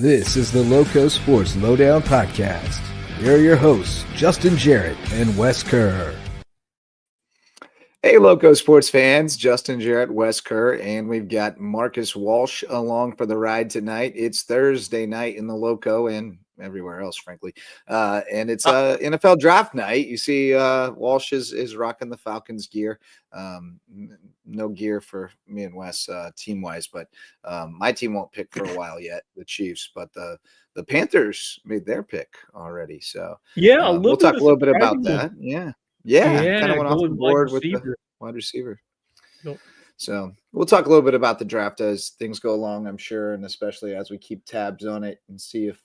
This is the LowcoSports Lowdown podcast. Here are your hosts, Justin Jarrett and Wes Kerr. Hey, LowcoSports fans, Justin Jarrett, Wes Kerr, and we've got Marcus Walsh along for the ride tonight. It's Thursday night in the Loco and everywhere else, frankly. And it's NFL draft night. You see Walsh is rocking the Falcons gear. No gear for me and Wes team-wise, but my team won't pick for a while yet, the Chiefs, but the Panthers made their pick already. So yeah, we'll talk a little bit about that. Yeah, kind of went off the board with the wide receiver. Nope. So we'll talk a little bit about the draft as things go along, I'm sure, and especially as we keep tabs on it and see if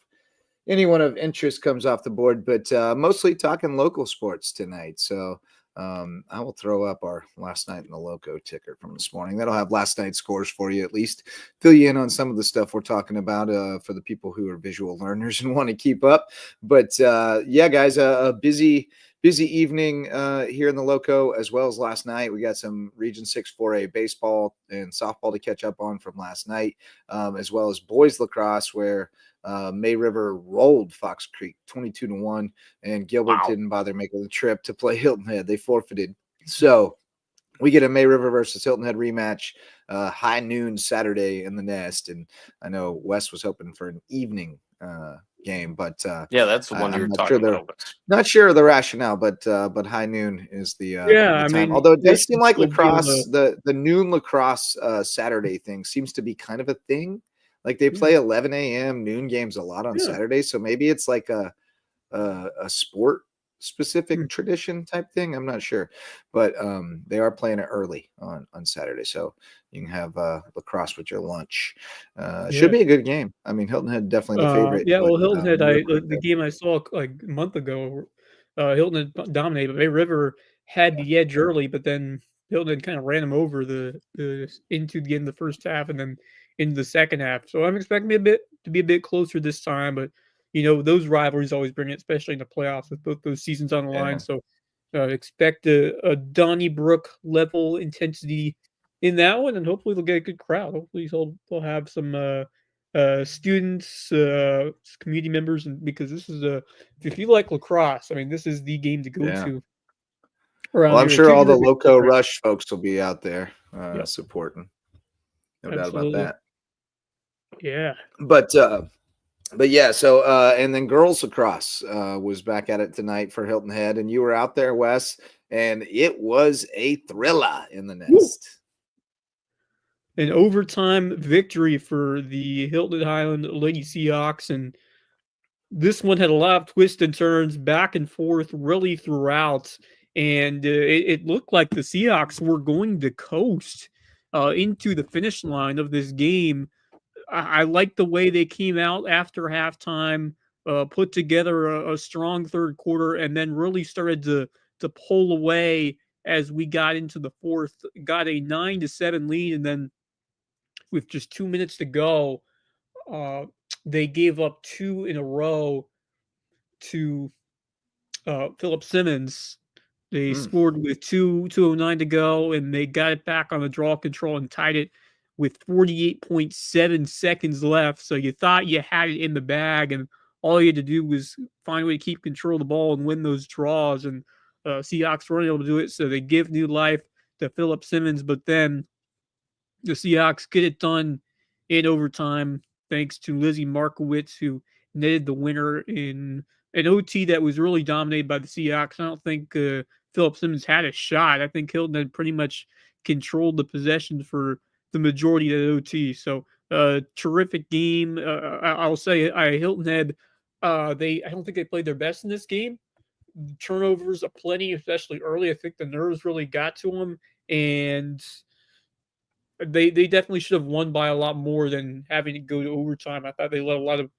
anyone of interest comes off the board. But mostly talking local sports tonight. So I will throw up our last night in the Loco ticker from this morning. That'll have last night's scores for you, at least fill you in on some of the stuff we're talking about for the people who are visual learners and want to keep up. But yeah, guys, a busy evening here in the Loco, as well as last night. We got some Region 6 4A baseball and softball to catch up on from last night, as well as boys lacrosse, where May River rolled Fox Creek 22-1, and Gilbert didn't bother making the trip to play Hilton Head. They forfeited. So we get a May River versus Hilton Head rematch, high noon Saturday in the Nest. And I know Wes was hoping for an evening game, but yeah, that's the one you were talking about. Not sure of the rationale, but high noon is the I time. mean, Although it does seem like lacrosse, the noon lacrosse Saturday thing seems to be kind of a thing. Like they play 11 a.m. noon games a lot on Saturday, so maybe it's like a sport specific tradition type thing. I'm not sure, but they are playing it early on Saturday, so you can have lacrosse with your lunch. Should be a good game. I mean, Hilton Head definitely the favorite. Yeah, well, Hilton Head, the game I saw like a month ago, Hilton Head dominated, but May River had the edge early, but then Hilton Head kind of ran them over into the end of the first half and then into the second half. So I'm expecting to be a bit closer this time, but you know, those rivalries always bring it, especially in the playoffs with both those seasons on the line. So expect a Donnybrook level intensity in that one, and hopefully they'll get a good crowd. Hopefully they'll have some students, community members, and because this is if you like lacrosse, I mean, this is the game to go to. Well, I'm sure all the Loco Rush folks will be out there supporting. No doubt about that. Yeah. But yeah, so and then girls lacrosse was back at it tonight for Hilton Head, and you were out there, Wes, and it was a thriller in the Nest. An overtime victory for the Hilton Highland Lady Seahawks, and this one had a lot of twists and turns back and forth really throughout, and it looked like the Seahawks were going to coast into the finish line of this game. I like the way they came out after halftime, put together a strong third quarter, and then really started to pull away as we got into the fourth. Got a 9-7 lead, and then with just 2 minutes to go, they gave up 2 in a row to Philip Simmons. They scored with 2:09 to go, and they got it back on the draw control and tied it with 48.7 seconds left. So you thought you had it in the bag, and all you had to do was find a way to keep control of the ball and win those draws. And Seahawks weren't able to do it, so they give new life to Philip Simmons. But then the Seahawks get it done in overtime thanks to Lizzie Markowitz, who netted the winner in an OT that was really dominated by the Seahawks. I don't think Philip Simmons had a shot. I think Hilton had pretty much controlled the possession for the majority of the OT. So terrific game. I'll say Hilton Head, I don't think they played their best in this game. Turnovers aplenty, especially early. I think the nerves really got to them, and they definitely should have won by a lot more than having to go to overtime. I thought they let a lot of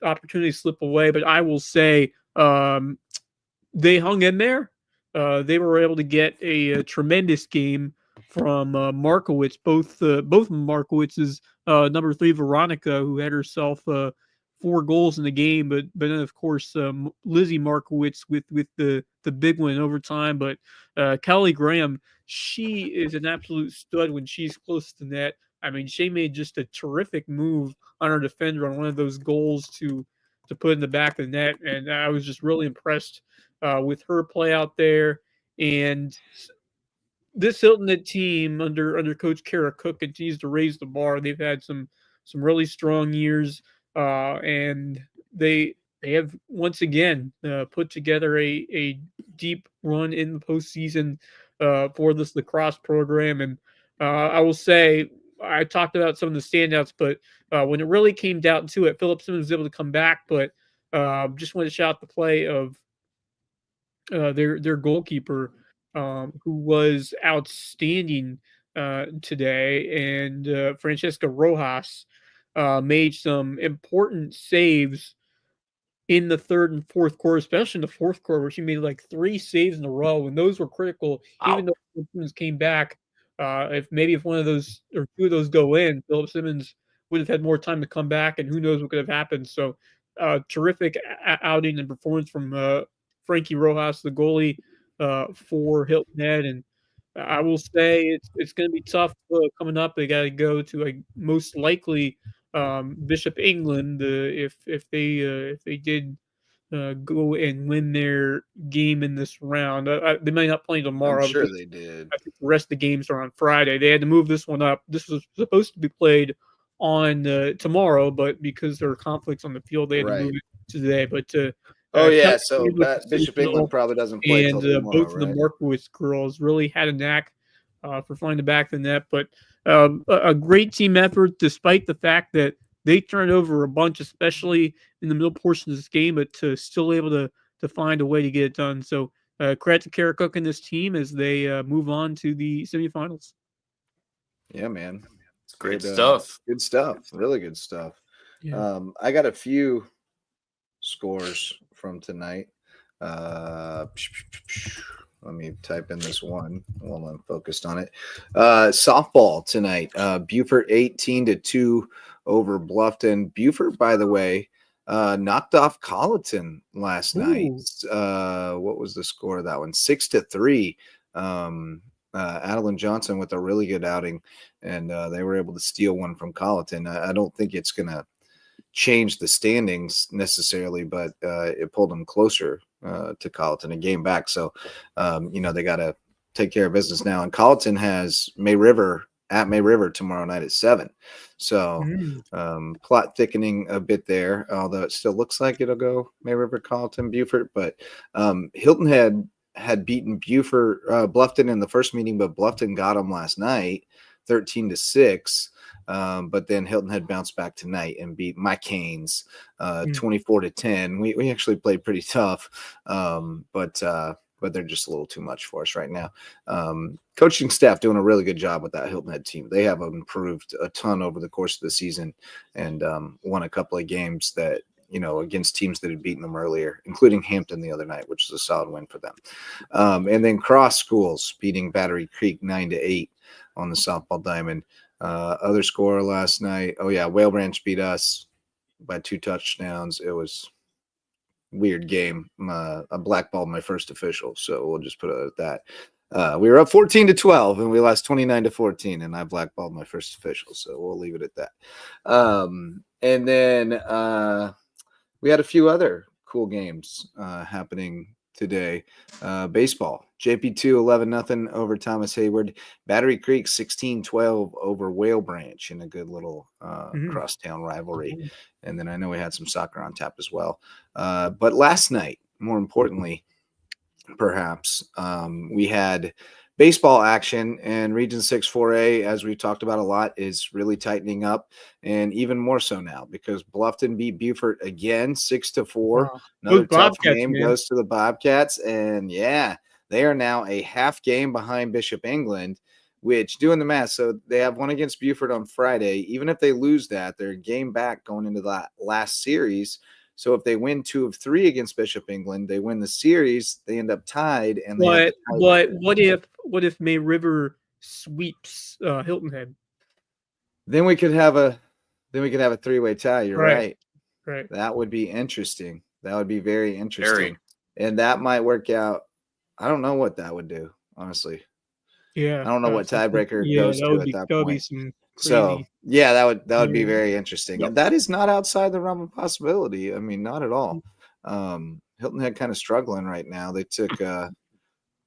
opportunities slip away, but I will say they hung in there. They were able to get a tremendous game from Markowitz. Both Markowitz's number 3 Veronica, who had herself 4 goals in the game, but then of course Lizzie Markowitz with the big one in overtime. But Kelly Graham, she is an absolute stud when she's close to net. I mean, she made just a terrific move on her defender on one of those goals to put in the back of the net, and I was just really impressed with her play out there. And this Hilton Head team under Coach Kara Cook continues to raise the bar. They've had some really strong years, and they have once again put together a deep run in the postseason for this lacrosse program. And I will say, I talked about some of the standouts, but when it really came down to it, Philip Simmons was able to come back. But just want to shout out the play of their goalkeeper, who was outstanding today, and Francesca Rojas made some important saves in the third and fourth quarter, especially in the fourth quarter, where she made like 3 saves in a row, and those were critical. Even though Philip Simmons came back, if one of those or 2 of those go in, Philip Simmons would have had more time to come back, and who knows what could have happened. So, terrific outing and performance from Frankie Rojas, the goalie for Hilton Head. And I will say it's going to be tough coming up. They got to go to most likely Bishop England if they did go and win their game in this round. They might not play tomorrow. I'm sure they did. I think the rest of the games are on Friday. They had to move this one up. This was supposed to be played on tomorrow, but because there are conflicts on the field, they had to move it today. But so Bishop England probably doesn't play and till tomorrow, both of the Markowitz girls really had a knack for finding the back of the net. But a great team effort, despite the fact that they turned over a bunch, especially in the middle portion of this game, but to still able to find a way to get it done. So credit to Kara Cook and this team as they move on to the semifinals. Yeah, man. It's great stuff. Good stuff. Really good stuff. Yeah. I got a few scores from tonight. Let me type in this one while I'm focused on it. Softball tonight. Beaufort 18-2 over Bluffton. Beaufort, by the way, knocked off Colleton last night. What was the score of that one? 6-3. Adeline Johnson with a really good outing, and they were able to steal one from Colleton. I don't think it's going to change the standings necessarily, but it pulled them closer to Colleton a game back. So, they got to take care of business now. And Colleton has May River tomorrow night at 7. So plot thickening a bit there, although it still looks like it'll go May River, Colleton, Beaufort. But Hilton had beaten Bluffton in the first meeting, but Bluffton got them last night 13-6. But then Hilton had bounced back tonight and beat my Canes 24-10. We actually played pretty tough, but they're just a little too much for us right now. Coaching staff doing a really good job with that Hilton Head team. They have improved a ton over the course of the season and won a couple of games that, against teams that had beaten them earlier, including Hampton the other night, which was a solid win for them. And then Cross Schools beating Battery Creek 9-8 on the softball diamond. Other score last night. Whale Branch beat us by 2 touchdowns. It was a weird game. I blackballed my first official, so we'll just put it at that. We were up 14-12 and we lost 29-14, and I blackballed my first official, so we'll leave it at that. And then we had a few other cool games happening today. Baseball, JP2 11-0 over Thomas Hayward. Battery Creek 16-12 over Whale Branch in a good little crosstown rivalry. And then I know we had some soccer on tap as well. But last night, more importantly, perhaps, we had baseball action, and Region 6 4A, as we've talked about a lot, is really tightening up, and even more so now because Bluffton beat Beaufort again 6-4. Wow. Another tough game goes to the Bobcats, and they are now a half game behind Bishop England, which, doing the math, so they have one against Beaufort on Friday. Even if they lose that, they're a game back going into that last series. So if they win 2 of 3 against Bishop England, they win the series. They end up tied. And what if May River sweeps Hilton Head? Then we could have a 3-way tie. You're right. Right. That would be interesting. That would be very interesting. And that might work out. I don't know what that would do, honestly. Yeah. I don't know what tiebreaker goes to at that that would be point. some So crazy. yeah, that would be very interesting. Yep. And that is not outside the realm of possibility. I mean, not at all. Hilton Head kind of struggling right now. They took a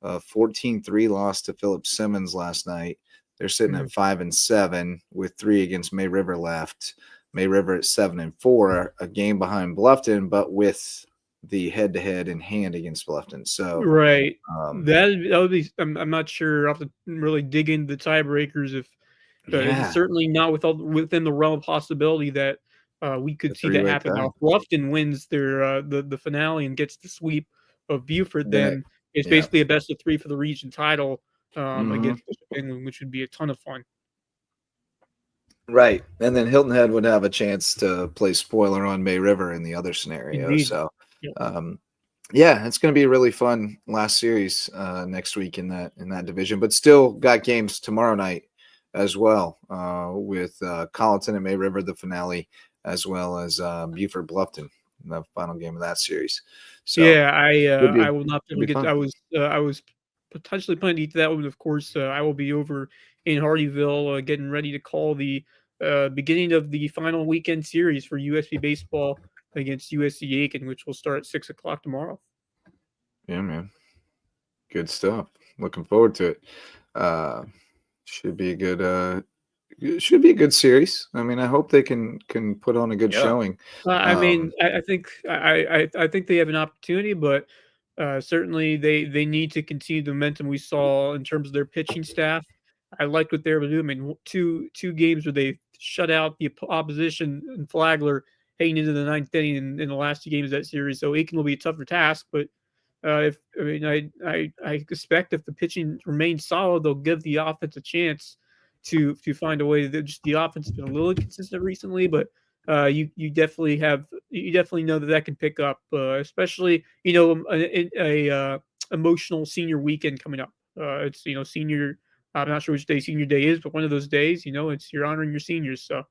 14-3 loss to Philip Simmons last night. They're sitting at 5-7 with 3 against May River left. May River at 7-4, a game behind Bluffton, but with the head-to-head in hand against Bluffton. So Right. That would be. I'm not sure. I'll have to really dig into the tiebreakers. If it's certainly not within the realm of possibility that we could see that happen. Now, if Bluffton wins their the finale and gets the sweep of Beaufort, then it's basically a best of 3 for the region title against Bishop England, which would be a ton of fun. Right. And then Hilton Head would have a chance to play spoiler on May River in the other scenario. Indeed. So, it's going to be a really fun last series next week in that division, but still got games tomorrow night as well with Colleton and May River, the finale, as well as Beaufort Bluffton, the final game of that series. So I will not get. I was potentially planning to eat that one. Of course, I will be over in Hardyville getting ready to call the beginning of the final weekend series for USP baseball against USC Aiken, which will start at 6:00 tomorrow. Yeah, man. Good stuff. Looking forward to it. Should be a good. It should be a good series. I mean, I hope they can put on a good showing. I mean, I think they have an opportunity, but certainly they need to continue the momentum we saw in terms of their pitching staff. I liked what they were doing. I mean, two games where they shut out the opposition in Flagler heading into the 9th inning in the last 2 games of that series. So Aiken will be a tougher task, but I expect if the pitching remains solid, they'll give the offense a chance to find a way. Just the offense has been a little inconsistent recently, but you definitely know that can pick up, especially a emotional senior weekend coming up. It's senior. I'm not sure which day senior day is, but one of those days, it's you're honoring your seniors. So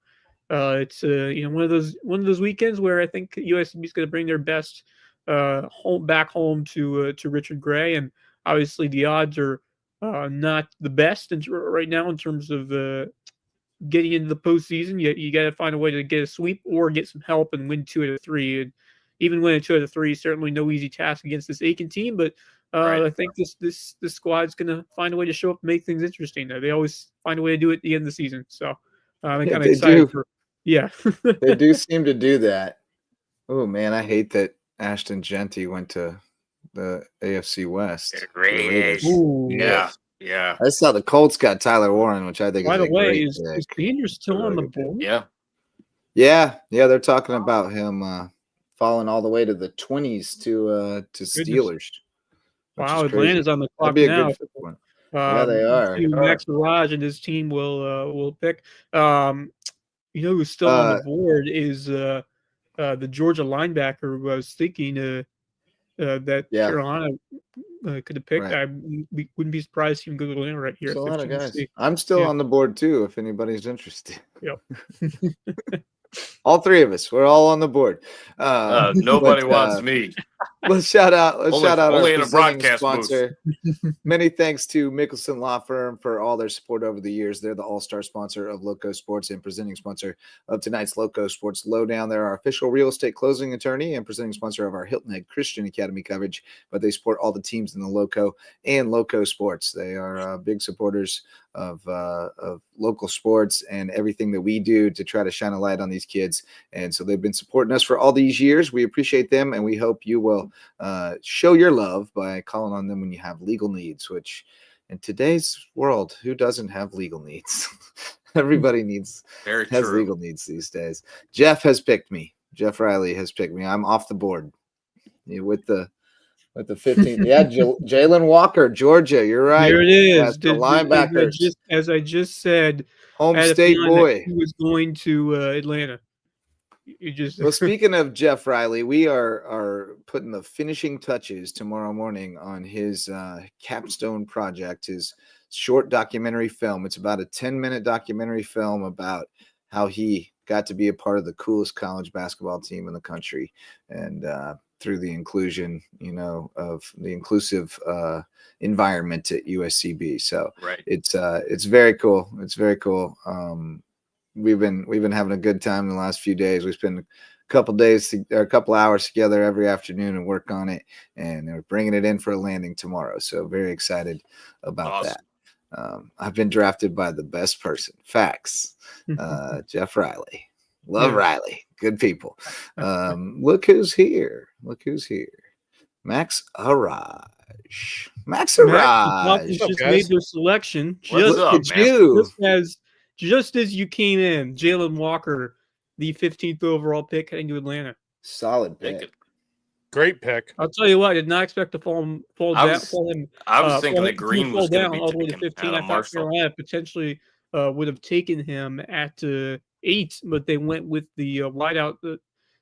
it's one of those weekends where I think USC is going to bring their best back home to Richard Gray, and obviously the odds are not the best right now in terms of getting into the postseason. You got to find a way to get a sweep or get some help and win 2 out of 3. And even winning 2 out of 3 is certainly no easy task against this Aiken team. But I think this squad's going to find a way to show up and make things interesting. They always find a way to do it at the end of the season. So I'm excited for. Yeah, they do seem to do that. Oh man, I hate that Ashton Genty went to the AFC West. Ooh, yeah. I saw the Colts got Tyler Warren, which I think by is the way, is Senior still on the board? Yeah. They're talking about him falling all the way to the 20s to Steelers. Wow, Atlanta's on the clock That'd be now. a good one. Yeah, they are. Max Mirage and his team will pick. Who's still on the board is the Georgia linebacker who I was thinking that Carolina could have picked. Right. I wouldn't be surprised to even go to Atlanta right here. There's a lot of guys. I'm still on the board too, if anybody's interested. Yep. All 3 of us. We're all on the board. Nobody wants me. Let's shout out only our in a broadcast sponsor. Many thanks to Mickelson Law Firm for all their support over the years. They're the all-star sponsor of LowcoSports and presenting sponsor of tonight's LowcoSports Lowdown. They're our official real estate closing attorney and presenting sponsor of our Hilton Head Christian Academy coverage, but they support all the teams in the Lowco and LowcoSports. They are big supporters of local sports and everything that we do to try to shine a light on these kids. And so they've been supporting us for all these years. We appreciate them, and we hope you will show your love by calling on them when you have legal needs, which in today's world, who doesn't have legal needs? Everybody has legal needs these days. Jeff has picked me. Jeff Riley has picked me. I'm off the board with the 15th. Yeah, Jalen Walker, Georgia. You're right. There it is. The linebackers. As I just said, home state boy. He was going to Atlanta. Well, speaking of Jeff Riley, we are putting the finishing touches tomorrow morning on his capstone project, his short documentary film. It's about a 10-minute documentary film about how he got to be a part of the coolest college basketball team in the country. And through the inclusion, of the inclusive environment at USCB. So Right. it's very cool. It's very cool. We've been having a good time in the last few days. We spend a couple hours together every afternoon and work on it, and they're bringing it in for a landing tomorrow. So very excited about Awesome. that. I've been drafted by the best person. Facts. Jeff Riley. Love Riley. Good people. Look who's here. Max Araj. Max Araj. Just made their selection. What's up, man? Just as you came in, Jalen Walker, the 15th overall pick heading to Atlanta. Solid pick. Great pick. I'll tell you what, I did not expect to fall him. I was thinking that Green was going to be all the way to taken 15. out I of thought Marshall. Carolina potentially would have taken him at 8, but they went with the wideout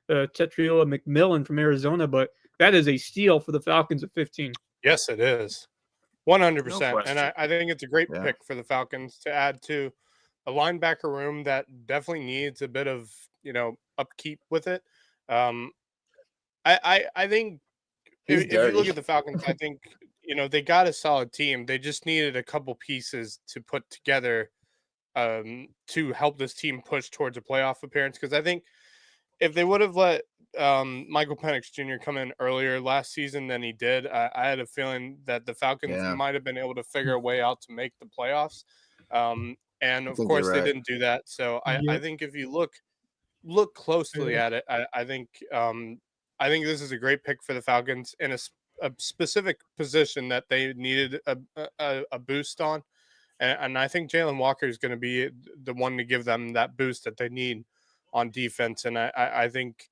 Tetriola McMillan from Arizona. But that is a steal for the Falcons at 15. Yes, it is. 100%. No And I think it's a great Yeah. pick for the Falcons to add to a linebacker room that definitely needs a bit of, upkeep with it. I think if you look at the Falcons, I think, they got a solid team. They just needed a couple pieces to put together to help this team push towards a playoff appearance. Because I think if they would have let Michael Penix Jr. come in earlier last season than he did, I had a feeling that the Falcons might have been able to figure a way out to make the playoffs. And of course, they didn't do that. So I think if you look closely at it, I think this is a great pick for the Falcons in a specific position that they needed a boost on. And I think Jalen Walker is going to be the one to give them that boost that they need on defense. And I think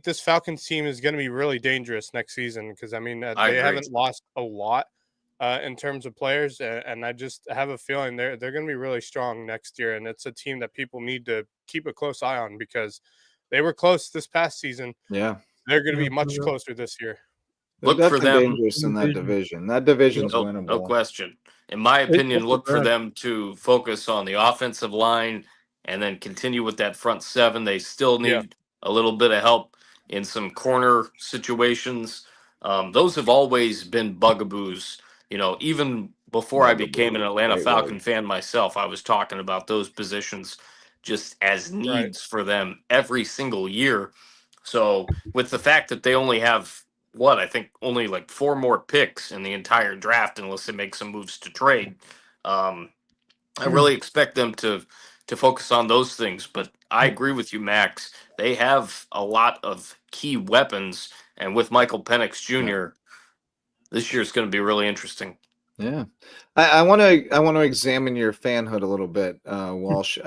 this Falcons team is going to be really dangerous next season because, they haven't lost a lot in terms of players. And I just have a feeling they're going to be really strong next year. And it's a team that people need to keep a close eye on because they were close this past season. Yeah. They're going to be much closer this year. Look for them. Dangerous in that division. That division's winnable. No question. In my opinion, look for them to focus on the offensive line and then continue with that front seven. They still need a little bit of help in some corner situations. Those have always been bugaboos. Even before I became an Atlanta Falcon fan myself, I was talking about those positions just as needs for them every single year. So with the fact that they only have I think only like 4 more picks in the entire draft, unless they make some moves to trade. I really expect them to focus on those things. But I agree with you, Max. They have a lot of key weapons, and with Michael Penix Jr., this year is going to be really interesting. Yeah, I want to examine your fanhood a little bit, Walsh.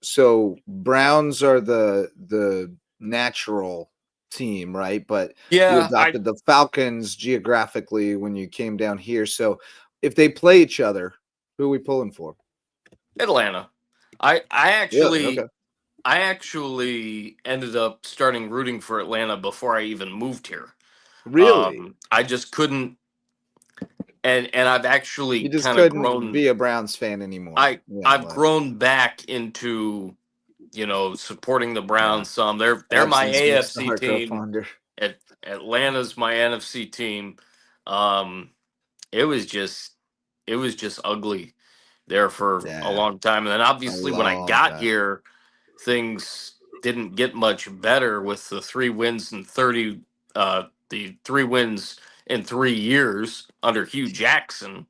So Browns are the natural team, right? But you adopted the Falcons geographically when you came down here. So if they play each other, who are we pulling for? Atlanta. I actually ended up starting rooting for Atlanta before I even moved here. Really? I just couldn't, and I've actually you just kind couldn't of grown, be a Browns fan anymore. I've grown back into supporting the Browns some. They're my AFC team. Atlanta's my NFC team. It was just ugly there for a long time, and then obviously when I got here, things didn't get much better with the 3 wins in 3 years under Hugh Jackson.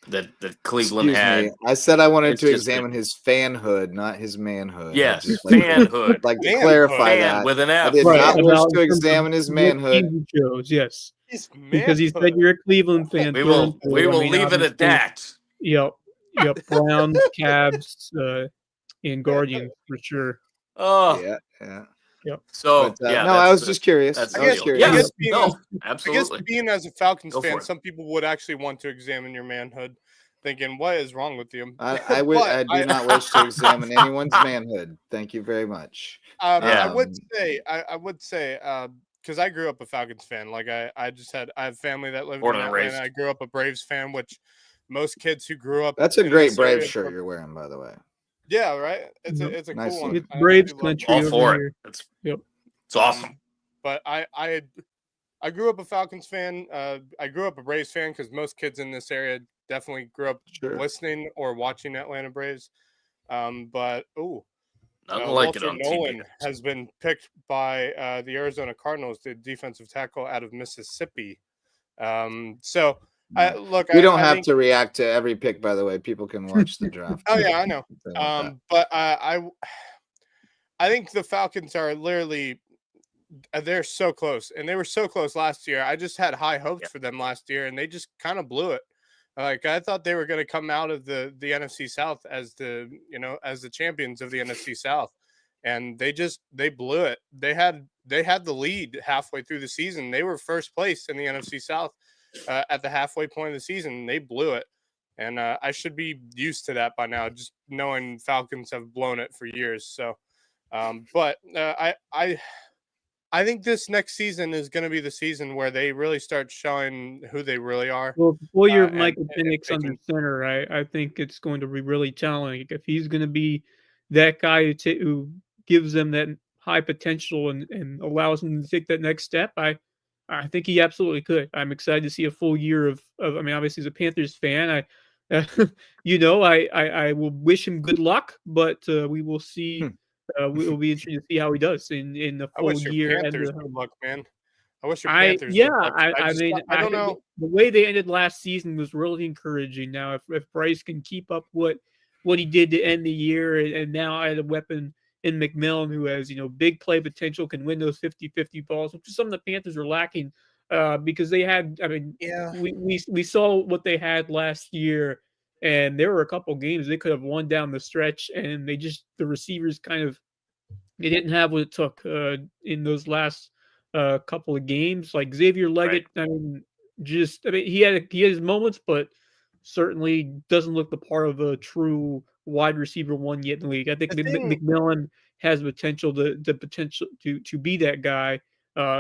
That Cleveland had. I said I wanted to examine his fanhood, not his manhood. Yes, fanhood. I'd like to clarify that. With an F. I did not wish to examine his manhood. Yes, because he said you're a Cleveland fan. We will leave it at that. Yep. Browns, Cavs, and Guardians for sure. Oh, yeah. Yep. So I was just curious. Absolutely. I guess being as a Falcons fan, some people would actually want to examine your manhood, thinking, "What is wrong with you?" I do not wish to examine anyone's manhood. Thank you very much. I would say, because I grew up a Falcons fan. Like I have family that lived in Atlanta. I grew up a Braves fan, which most kids who grew up. That's a great Braves shirt you're wearing, by the way. Yeah, right. It's a nice cool one. It's Braves country. All for it. Yep. It's awesome. But I grew up a Falcons fan. I grew up a Braves fan because most kids in this area definitely grew up listening or watching Atlanta Braves. But nothing like it Walter on Nolan TV. has been picked by the Arizona Cardinals, the defensive tackle out of Mississippi. So look, we don't have to react to every pick. By the way, people can watch the draft. Oh yeah, I know. But I think the Falcons are literally. They're so close, and they were so close last year. I just had high hopes for them last year, and they just kind of blew it. Like I thought they were going to come out of the NFC South as the champions of the NFC South, and they blew it. They had the lead halfway through the season. They were first place in the NFC South at the halfway point of the season. And they blew it, and I should be used to that by now, just knowing Falcons have blown it for years. So, but I think this next season is going to be the season where they really start showing who they really are. Well, before you're Michael Penix under center, I think it's going to be really challenging. If he's going to be that guy who gives them that high potential and allows them to take that next step, I think he absolutely could. I'm excited to see a full year of I mean, obviously as a Panthers fan, I will wish him good luck, but we will see. It will be interesting to see how he does in the full year. Panthers good luck, man. I wish your Panthers good luck. I mean, I don't know. The way they ended last season was really encouraging. Now, if Bryce can keep up what he did to end the year, and now add a weapon in McMillan who has big play potential, can win those 50-50 balls, which is something the Panthers are lacking because they had. I mean, we saw what they had last year. And there were a couple games they could have won down the stretch, and the receivers they didn't have what it took in those last couple of games. Like Xavier Leggett, right. He had his moments, but certainly doesn't look the part of a true wide receiver one yet in the league. I think McMillan has potential to be that guy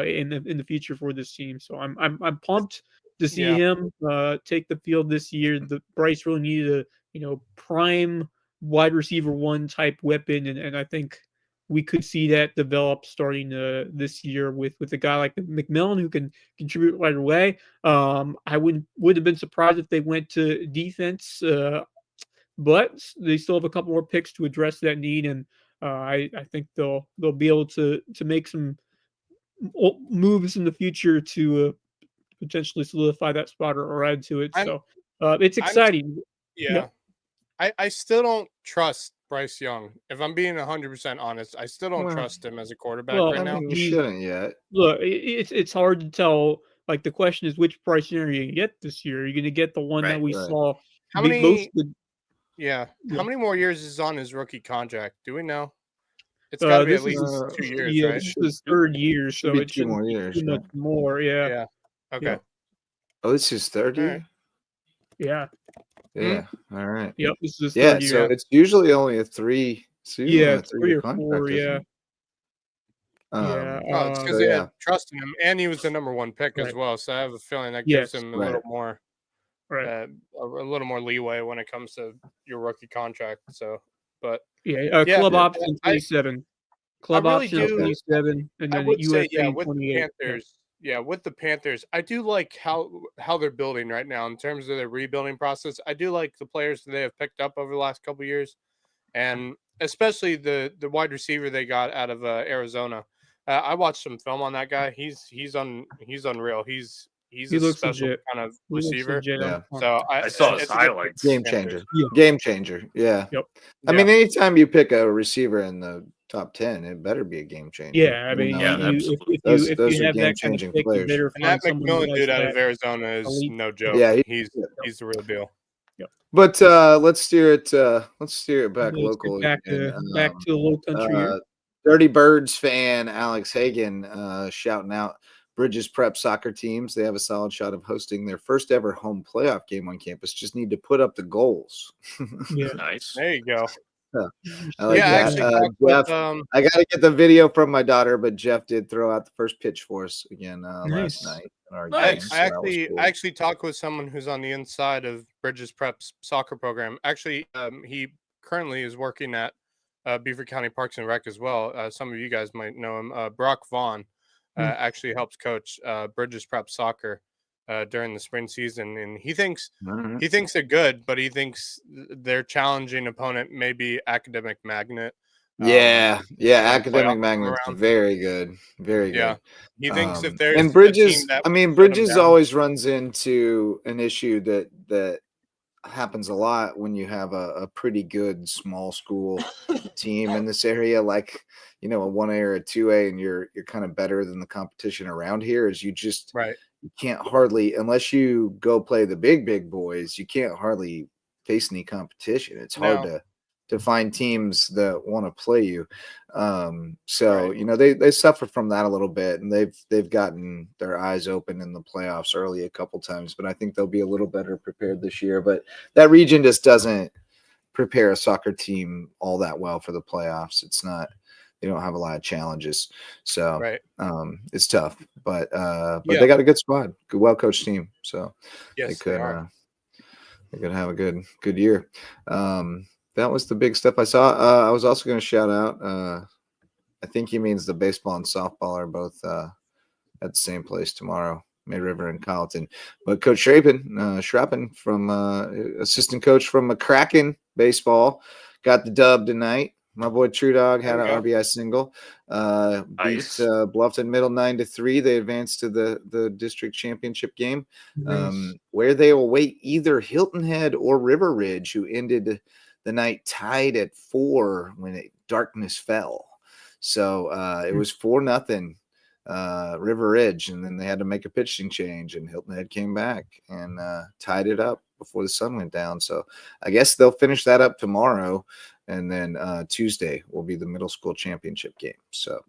in the future for this team. So I'm pumped to see him take the field this year. The Bryce really needed a prime wide receiver one type weapon, and I think we could see that develop starting this year with a guy like McMillan who can contribute right away. I would have been surprised if they went to defense, but they still have a couple more picks to address that need, and I think they'll be able to make some moves in the future to potentially solidify that spot or add to it. So it's exciting. I still don't trust Bryce Young. If I'm being 100% honest, I still don't trust him as a quarterback right now. You shouldn't yet. Look, it's hard to tell. Like the question is, which Bryce Young are you going to get this year? Are you going to get the one that we saw? How many? How many more years is on his rookie contract? Do we know? It's got to be at least 2 years, right? This is his third year, so it 2 more years. Too much more, yeah. Okay. Yeah. Oh, this is third year? Yeah. Yeah. All right. Yep. This is his third year. So it's usually only a 3. Yeah, 3 or 4. Yeah. It's because they had trust in him, and he was the number 1 pick as well. So I have a feeling that gives him a little more, a little more leeway when it comes to your rookie contract. So, but club option 27. Club option 27, and then USA with 28. The Panthers. Yeah, with the Panthers, I do like how they're building right now in terms of their rebuilding process. I do like the players that they have picked up over the last couple of years, and especially the wide receiver they got out of Arizona. I watched some film on that guy. He's unreal. He's a special legit. Kind of receiver. So I saw his highlights. Game changer. Game changer. Yeah. Yep. I mean, anytime you pick a receiver in the top 10, it better be a game changer. Yeah, I mean, if you have that kind of pick, players. And that McMillan dude out of Arizona is no joke. Yeah, he's the real deal. But let's steer it back local. Back to the low country. Dirty Birds fan Alex Hagan shouting out Bridges Prep soccer teams. They have a solid shot of hosting their first ever home playoff game on campus. Just need to put up the goals. Nice. There you go. I like that. Jeff, I got to get the video from my daughter, but Jeff did throw out the first pitch for us again last night. Nice. I actually talked with someone who's on the inside of Bridges Prep's soccer program. Actually, he currently is working at Beaufort County Parks and Rec as well. Some of you guys might know him. Brock Vaughn actually helps coach Bridges Prep Soccer during the spring season, and he thinks they're good, but he thinks their challenging opponent may be Academic Magnet. Academic Magnet's very good, very good. He thinks if there's and Bridges, Bridges always runs into an issue that happens a lot when you have a pretty good small school team in this area, like a 1A or a 2A, and you're kind of better than the competition around here. Is you just you can't hardly, unless you go play the big boys, you can't hardly face any competition. It's hard to find teams that want to play you. They suffer from that a little bit, and they've gotten their eyes open in the playoffs early a couple times, but I think they'll be a little better prepared this year. But that region just doesn't prepare a soccer team all that well for the playoffs. It's not, they don't have a lot of challenges. So it's tough, but they got a good squad, good, well-coached team. So they could have a good year. That was the big stuff I saw. I was also going to shout out, I think he means the baseball and softball are both at the same place tomorrow, May River and Colleton. But Coach Schrappen from assistant coach from McCracken Baseball, got the dub tonight. My boy True Dog had an RBI single. Beat Bluffton Middle 9-3. They advanced to the district championship game, where they will wait either Hilton Head or River Ridge, who ended the night tied at 4 when darkness fell. So it was 4-0 River Ridge, and then they had to make a pitching change, and Hilton Head came back and tied it up before the sun went down. So I guess they'll finish that up tomorrow, and then Tuesday will be the middle school championship game. So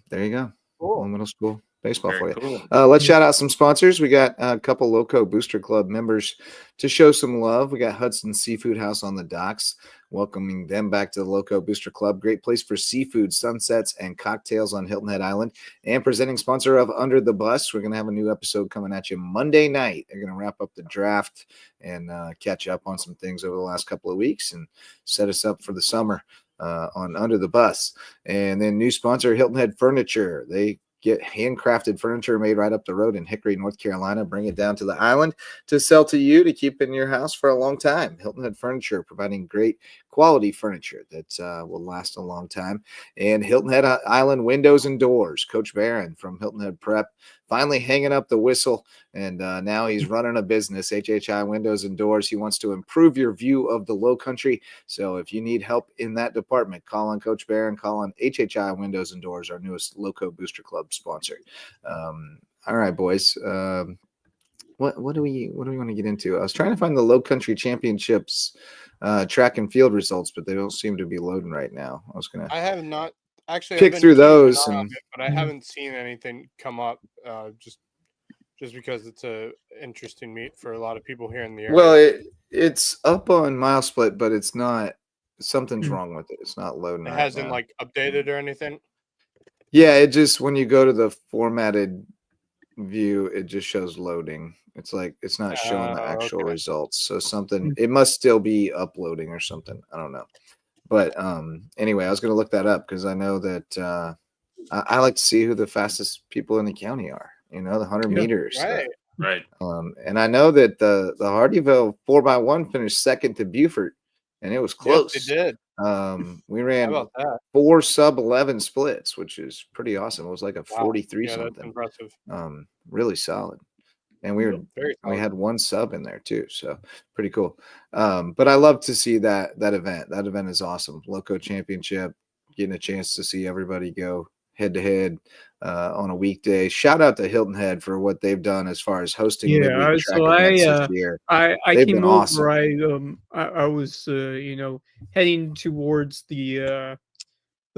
there you go. Cool. Middle school baseball for you. Cool. Let's shout out some sponsors. We got a couple Lowco Booster Club members to show some love. We got Hudson Seafood House on the docks, welcoming them back to the Lowco Booster Club. Great place for seafood, sunsets, and cocktails on Hilton Head Island. And presenting sponsor of Under the Bus. We're going to have a new episode coming at you Monday night. They're going to wrap up the draft and catch up on some things over the last couple of weeks and set us up for the summer on Under the Bus. And then new sponsor, Hilton Head Furniture. They get handcrafted furniture made right up the road in Hickory, North Carolina. Bring it down to the island to sell to you to keep in your house for a long time. Hilton Head Furniture, providing great quality furniture that will last a long time. And Hilton Head Island Windows and Doors. Coach Barron from Hilton Head Prep finally hanging up the whistle, and now he's running a business, HHI Windows and Doors. He wants to improve your view of the Low Country. So if you need help in that department, call on Coach Barron, call on HHI Windows and Doors, our newest Lowco Booster Club sponsor. All right, boys. What do we want to get into? I was trying to find the Low Country Championships track and field results, but they don't seem to be loading right now. I have not actually pick through those, but I haven't seen anything come up just because it's a interesting meet for a lot of people here in the area. Well, it's up on Mile Split, but it's not. Something's wrong with it. It's not loading. It hasn't updated or anything. Yeah, it just, when you go to the formatted view, it just shows loading. It's like it's not showing the actual results. So it must still be uploading or something. I don't know. But anyway, I was going to look that up because I know that I like to see who the fastest people in the county are. The 100 meters. Right. And I know that the Hardyville 4x1 finished second to Beaufort, and it was close. Yes, they did. We ran 4 sub-11 splits, which is pretty awesome. It was like a 43 something. That's impressive. Really solid. And we had 1 sub in there too, so pretty cool. But I love to see that event. That event is awesome. Lowco Championship, getting a chance to see everybody go head to head on a weekday. Shout out to Hilton Head for what they've done as far as hosting midweek track events this year. I came over. Awesome. I was heading towards the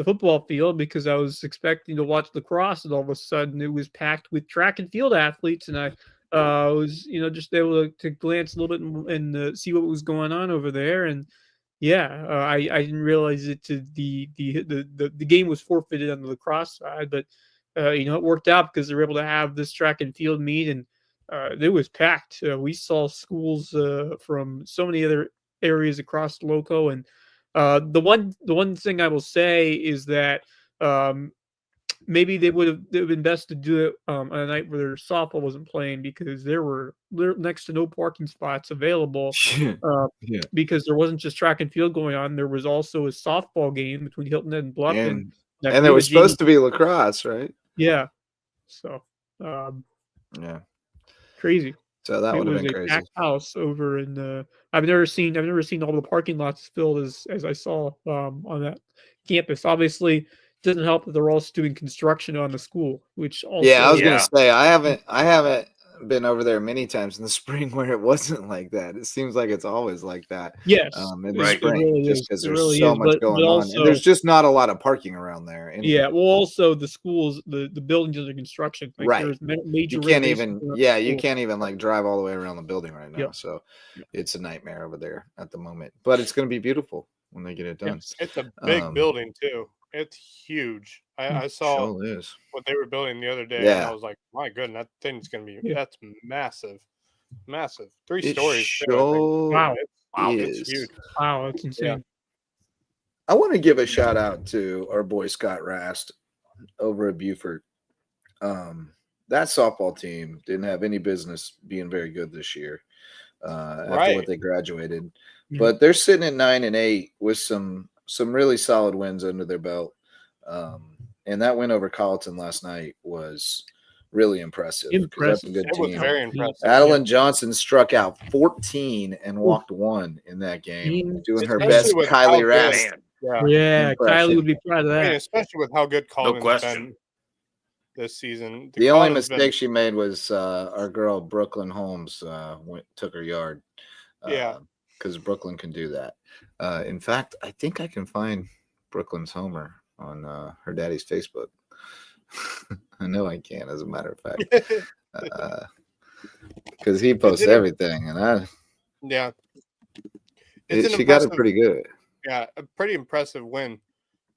football field because I was expecting to watch lacrosse, and all of a sudden it was packed with track and field athletes, and I was just able to glance a little bit and see what was going on over there. And I didn't realize it. The game was forfeited on the lacrosse side, but it worked out because they were able to have this track and field meet, and it was packed. We saw schools from so many other areas across Lowco, and The one thing I will say is that maybe they would have been best to do it on a night where their softball wasn't playing, because there were next to no parking spots available. Because there wasn't just track and field going on. There was also a softball game between Hilton Head and Bluffton. And there was supposed to be lacrosse, right? Yeah. So, yeah, crazy. So that would have been crazy. Packed house over in I've never seen all the parking lots filled as I saw on that campus. Obviously, doesn't help that they're also doing construction on the school, which also I was gonna say I haven't been over there many times in the spring where it wasn't like that. It seems like it's always like that. Yes, in the spring, really just because there's really so much going on, and there's just not a lot of parking around there. Anyway. Yeah, well, also the schools, the buildings under construction, like right? There's major. You can't even, you can't even like drive all the way around the building right now. Yep. So it's a nightmare over there at the moment. But it's going to be beautiful when they get it done. It's a big building too. It's huge. I saw what they were building the other day, and I was like, my goodness, that thing's going to be that's massive. 3 stories. Wow. It's huge. Wow, that's insane. Yeah. I want to give a shout out to our boy Scott Rast over at Buford. That softball team didn't have any business being very good this year after what they graduated, but they're sitting at 9-8 with some really solid wins under their belt. And that win over Colleton last night was really impressive. That's a good team. Was very impressive. Adeline Johnson struck out 14 and walked 1 in that game, doing her best Kylie Rast. Yeah, Kylie would be proud of that. Especially with how good Colleton's been this season. The only mistake she made was our girl Brooklyn Holmes took her yard. Because Brooklyn can do that. In fact, I think I can find Brooklyn's homer on her daddy's Facebook. I know I can, as a matter of fact, because he posts everything, and she got it pretty good. Yeah, a pretty impressive win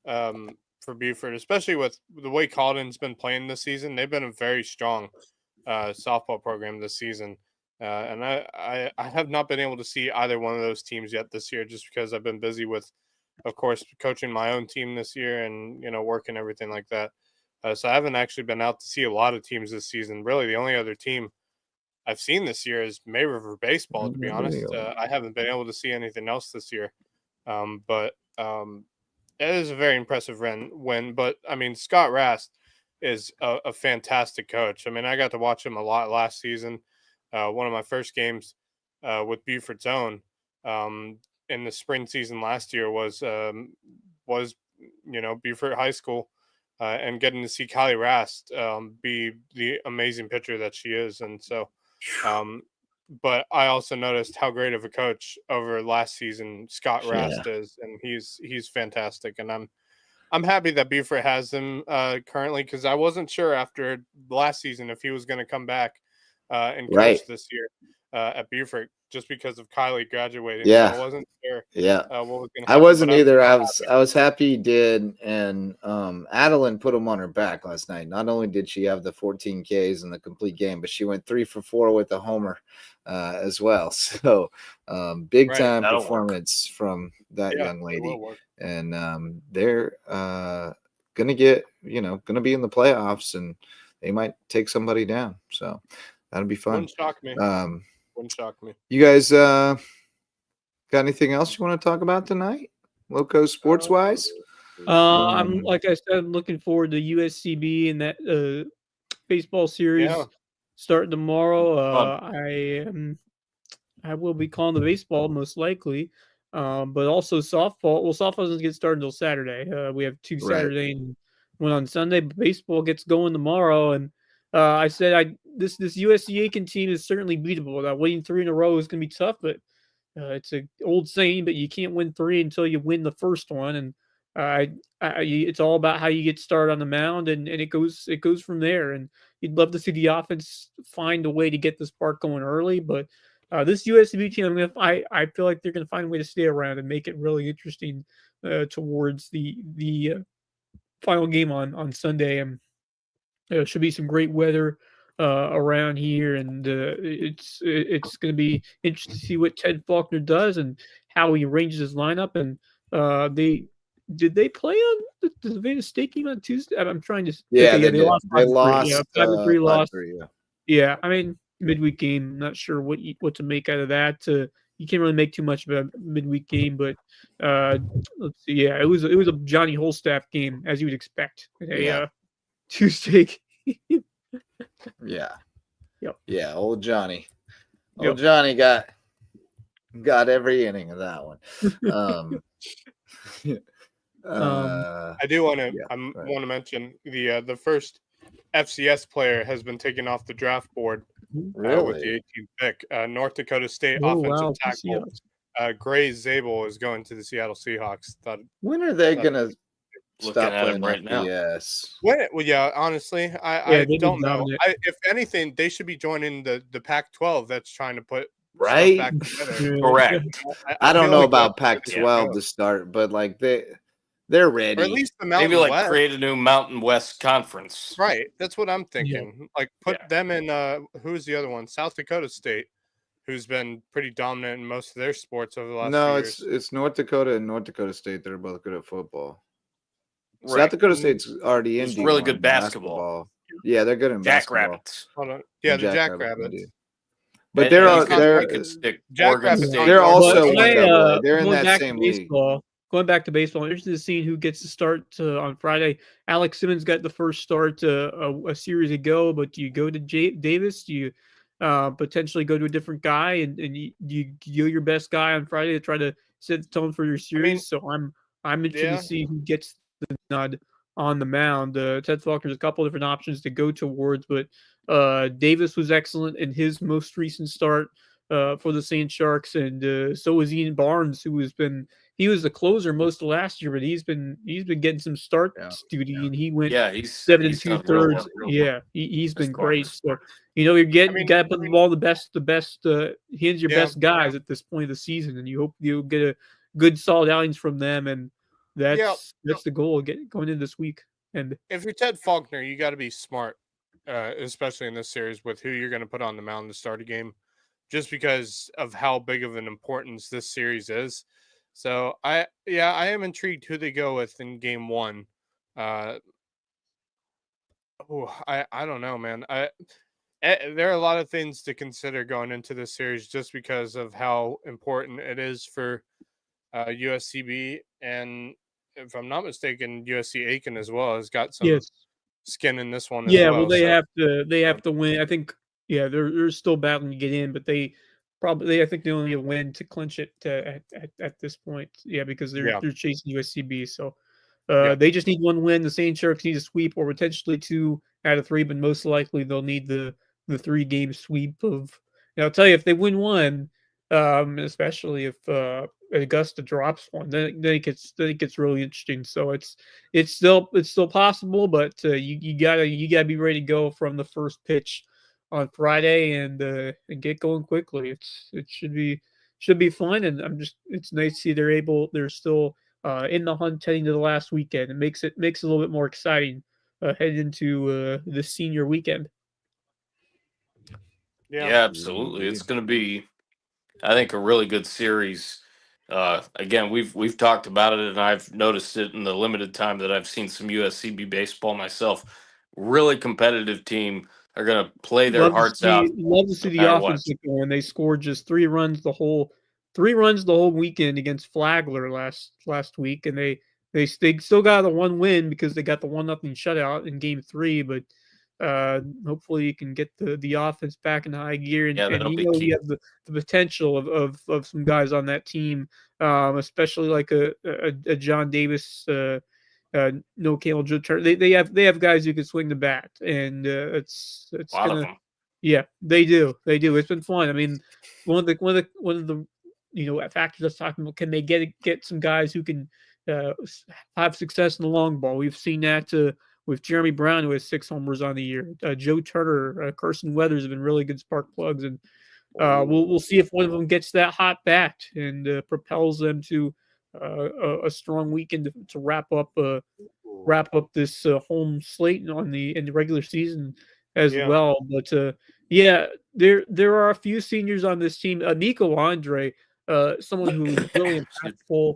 for Buford, especially with the way Colleton's been playing this season. They've been a very strong softball program this season. And I have not been able to see either one of those teams yet this year, just because I've been busy with, of course, coaching my own team this year and, work and everything like that. So I haven't actually been out to see a lot of teams this season. Really, the only other team I've seen this year is May River Baseball, to be honest. I haven't been able to see anything else this year. But it is a very impressive win. But, I mean, Scott Rast is a fantastic coach. I mean, I got to watch him a lot last season. One of my first games with Buford's own in the spring season last year was Buford High School, and getting to see Kylie Rast be the amazing pitcher that she is. And so, but I also noticed how great of a coach over last season Scott Rast is, and he's fantastic. And I'm happy that Buford has him currently, because I wasn't sure after last season if he was going to come back and coach this year at Buford, just because of Kylie graduating. Yeah, so I wasn't sure. What was going to happen. I wasn't either. I was happy he did, and Adeline put him on her back last night. Not only did she have the 14 Ks in the complete game, but she went 3 for 4 with a homer as well. So big time performance from that young lady, and they're gonna get gonna be in the playoffs, and they might take somebody down. So. That'll be fun. Wouldn't shock me. Wouldn't shock me. You guys got anything else you want to talk about tonight? Loco sports wise? I'm like I said, I'm looking forward to USCB and that baseball series starting tomorrow. I will be calling the baseball most likely, but also softball. Well, softball doesn't get started until Saturday. We have 2 Saturday and 1 on Sunday. But baseball gets going tomorrow, and I said this USC Aiken team is certainly beatable. Winning 3 in a row is going to be tough, but it's an old saying, but you can't win 3 until you win the first one. And it's all about how you get started on the mound, and it goes from there. And you'd love to see the offense find a way to get this part going early, but this USCB team, I feel like they're going to find a way to stay around and make it really interesting towards the final game on Sunday. And should be some great weather around here, and it's going to be interesting to see what Ted Faulkner does and how he arranges his lineup. And Did they play on the Savannah State game on Tuesday? I'm trying to. Yeah, Okay, they they did. lost They 5-3. Yeah, lost 5-3 loss. 5-3, yeah. Yeah, I mean midweek game. Not sure what to make out of that. You can't really make too much of a midweek game, but let's see. Yeah, it was a Johnny Holstaff game as you would expect in a Tuesday game. Yeah. Yep. Yeah, old Johnny. Yep. Old Johnny got every inning of that one. I do want to want to mention the first FCS player has been taken off the draft board with the 18th pick. North Dakota State offensive tackle Gray Zabel is going to the Seattle Seahawks. When are they gonna stop playing right FBS? Well, yeah, honestly, I don't know. If anything, they should be joining the Pac-12 that's trying to put stuff back together. Correct. I don't know about Pac-12 to start, but like they're ready. Or at least the Mountain Maybe West. Create a new Mountain West conference. Right. That's what I'm thinking. Like put them in who's the other one? South Dakota State, who's been pretty dominant in most of their sports over the last few years. It's North Dakota and North Dakota State that are both good at football. Right. South Dakota State's already in really good basketball. Yeah, they're good in basketball. Jackrabbits. Hold on. Yeah, the Jackrabbits. But they're also they're in that same league. Going back to baseball, I'm interested in seeing who gets to start on Friday. Alex Simmons got the first start a series ago, but do you go to Davis? Do you potentially go to a different guy and you go your best guy on Friday to try to set the tone for your series? So I'm interested to see who gets the nod on the mound. Ted Faulkner's a couple different options to go towards, but Davis was excellent in his most recent start for the Sand Sharks, and so was Ian Barnes, who he was the closer most of last year, but he's been getting some start duty, and he went he's 7 2/3. He's been great. So you got to put the ball the best hands your best guys at this point of the season, and you hope you'll get a good solid outings from them, and that's the goal going into this week. And if you're Ted Faulkner, you got to be smart, especially in this series with who you're going to put on the mound to start a game, just because of how big of an importance this series is. So I am intrigued who they go with in game one. I don't know, man. There are a lot of things to consider going into this series just because of how important it is for USCB, and if I'm not mistaken, USC Aiken as well has got some skin in this one. Yeah, well, they have to win. I think they're still battling to get in, but I think they only need a win to clinch it at this point. Yeah, because they're chasing USCB. So they just need one win. The Sand Sharks need a sweep or potentially 2 out of 3, but most likely they'll need the 3-game sweep of. I'll tell you, if they win one, especially if Augusta drops one, then it gets really interesting. So it's still possible, but you gotta be ready to go from the first pitch on Friday and get going quickly. It should be fun, and it's nice to see they're still in the hunt heading to the last weekend. It makes it a little bit more exciting heading into the senior weekend. Yeah, absolutely. It's going to be, I think, a really good series. Again, we've talked about it, and I've noticed it in the limited time that I've seen some USCB baseball myself. Really competitive team. Are going to play their hearts out. Love to see the offense get going. They scored just 3 runs the whole weekend against Flagler last week, and they still got the 1 win because they got the 1-0 shutout in game 3. But hopefully you can get the offense back in high gear, and you have the potential of some guys on that team, especially like a John Davis. No Cale Joe Turner. They have guys who can swing the bat, and it's gonna. Yeah, they do. It's been fun. I mean, one of the factors I was talking about, can they get some guys who can have success in the long ball? We've seen that with Jeremy Brown, who has 6 homers on the year. Joe Turner, Carson Weathers have been really good spark plugs, and we'll see if one of them gets that hot bat and propels them to a strong weekend to wrap up this home slate in the regular season as well. But there are a few seniors on this team. Nico Andre, someone who's really impactful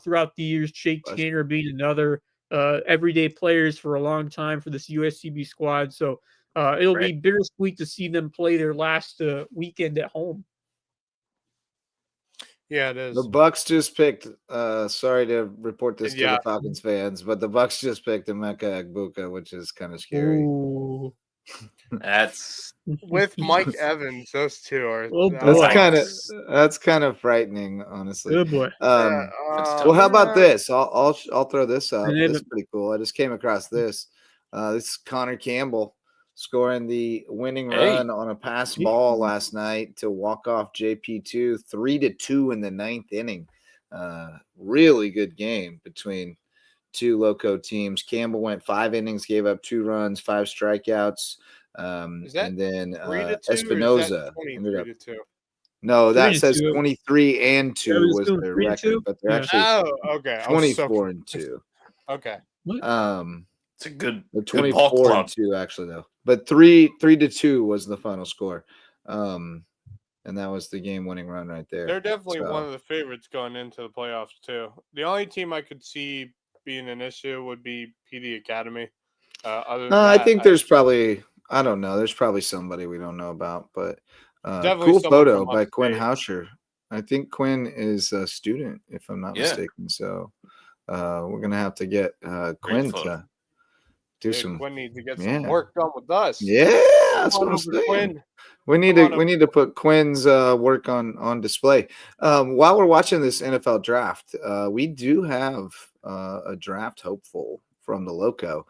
throughout the years. Jake Tanner being another everyday players for a long time for this USCB squad. So it'll be bittersweet to see them play their last weekend at home. Yeah, it is. The Bucks just picked. Sorry to report this to the Falcons fans, but the Bucks just picked Emeka Egbuka, which is kind of scary. Ooh. That's with Mike Evans. Those two are. Oh, boy. That's kind of frightening, honestly. Good boy. Well, how about this? I'll throw this up. This is pretty cool. I just came across this. This is Connor Campbell scoring the winning run on a pass ball last night to walk off JP2 3-2 in the 9th inning. Really good game between two Lowco teams. Campbell went 5 innings, gave up 2 runs, 5 strikeouts. And then Espinoza ended up. No, that says 23 and 2 was their record, but they're actually 24 and 2. Okay. It's a good 24 and 2 actually though. But 3-2 was the final score. And that was the game-winning run right there. They're definitely one of the favorites going into the playoffs too. The only team I could see being an issue would be PD Academy. Other than that, I think there's probably I don't know. There's probably somebody we don't know about, but cool photo by Quinn Hauscher. I think Quinn is a student, if I'm not mistaken. So we're gonna have to get Quinn to do some. Quinn needs to get some work done with us. Yeah, that's what I'm saying. Quinn. We need to put Quinn's work on display. While we're watching this NFL draft, we do have a draft hopeful from the Lowco.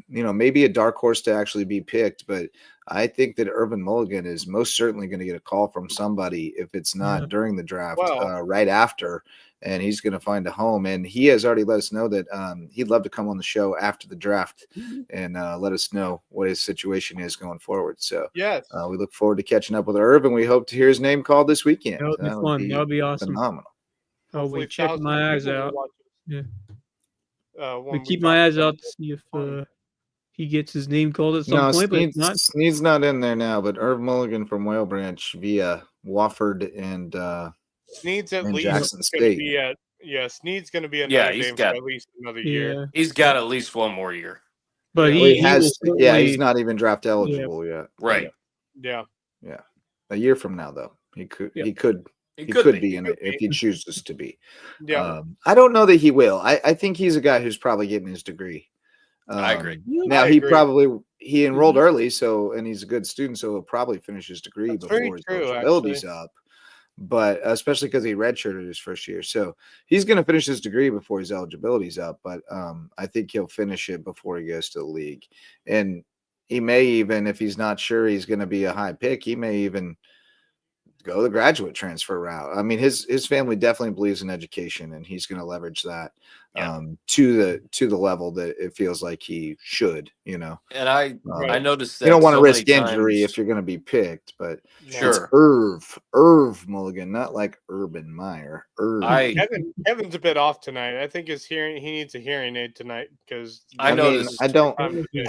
Maybe a dark horse to actually be picked, but I think that Urban Mulligan is most certainly going to get a call from somebody if it's not during the draft, right after, and he's going to find a home. And he has already let us know that he'd love to come on the show after the draft and let us know what his situation is going forward. So we look forward to catching up with Irv, and we hope to hear his name called this weekend. That would be fun. That would be awesome. Phenomenal. I'll be checking my eyes out. Yeah. We keep my eyes out to see if he gets his name called at some point. Sneed's not in there now, but Irv Mulligan from Whale Branch via Wofford and Sneed's at least Jackson State. Sneed's going to be another name for at least another year. He's got at least one more year. But he's not even draft eligible yet. Right. Yeah. A year from now, though, he could be in it if he chooses to be. Yeah. I don't know that he will. I think he's a guy who's probably getting his degree. I agree. Now he enrolled early, and he's a good student, so he'll probably finish his degree before his eligibility's up. But especially because he redshirted his first year, so he's going to finish his degree before his eligibility's up. But I think he'll finish it before he goes to the league, and he may even, if he's not sure he's going to be a high pick, he may even go the graduate transfer route. I mean, his family definitely believes in education, and he's going to leverage that to the level that it feels like he should, And I noticed that you don't want to risk injury if you're going to be picked, but it's Irv Mulligan, not like Urban Meyer. Kevin's a bit off tonight. I think he needs a hearing aid tonight because I don't enunciate.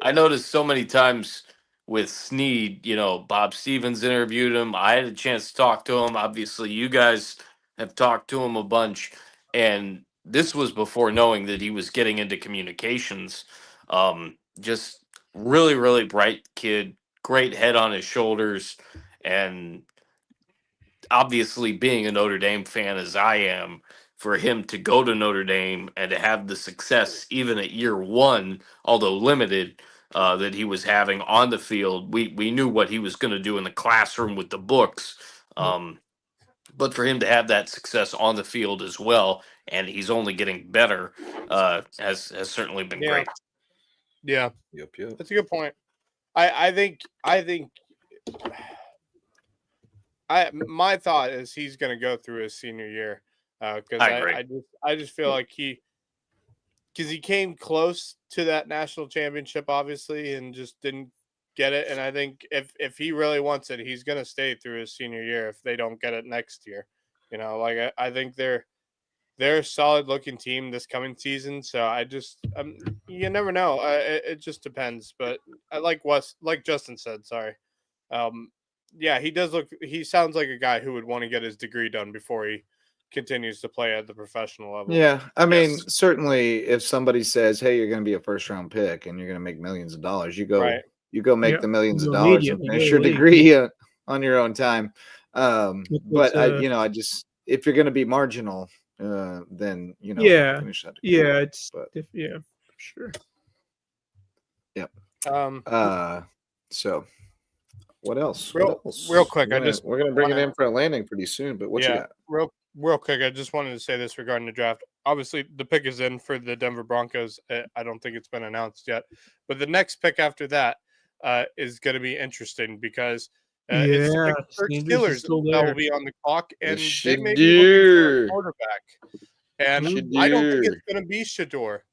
I noticed so many times with Sneed, Bob Stevens interviewed him. I had a chance to talk to him. Obviously, you guys have talked to him a bunch. And this was before knowing that he was getting into communications. Just really, really bright kid, great head on his shoulders. And obviously, being a Notre Dame fan as I am, for him to go to Notre Dame and to have the success even at year one, although limited, that he was having on the field. We knew what he was going to do in the classroom with the books. But for him to have that success on the field as well, and he's only getting better, has certainly been great. Yeah. Yep. That's a good point. I think my thought is he's going to go through his senior year because I just feel like because he came close to that national championship, obviously, and just didn't get it. And I think if he really wants it, he's going to stay through his senior year if they don't get it next year. I think they're a solid looking team this coming season. So you never know. It just depends. But I like Justin said, sorry. yeah, he does look. He sounds like a guy who would want to get his degree done before he continues to play at the professional level. Yeah, I mean, Yes. certainly, if somebody says, "Hey, you're going to be a first-round pick and you're going to make millions of dollars," Right. you go make Yeah, the millions of you dollars and immediately go finish to your the league. degree on your own time. It's, But I just if you're going to be marginal, then yeah, finish that degree. yeah, it's But yeah, for sure. yep. Um, So what else? real, What else? real quick, We're gonna bring it wanna- in for a landing pretty soon. But what you got? real quick, I just wanted to say this regarding the draft. Obviously, the pick is in for the Denver Broncos. I don't think it's been announced yet, but the next pick after that is going to be interesting because it's the Yeah, Pittsburgh Sanders is Steelers still that there. will be on the clock, The and they may be looking for Shadur. a quarterback. And Shadur. I don't think it's going to be Shador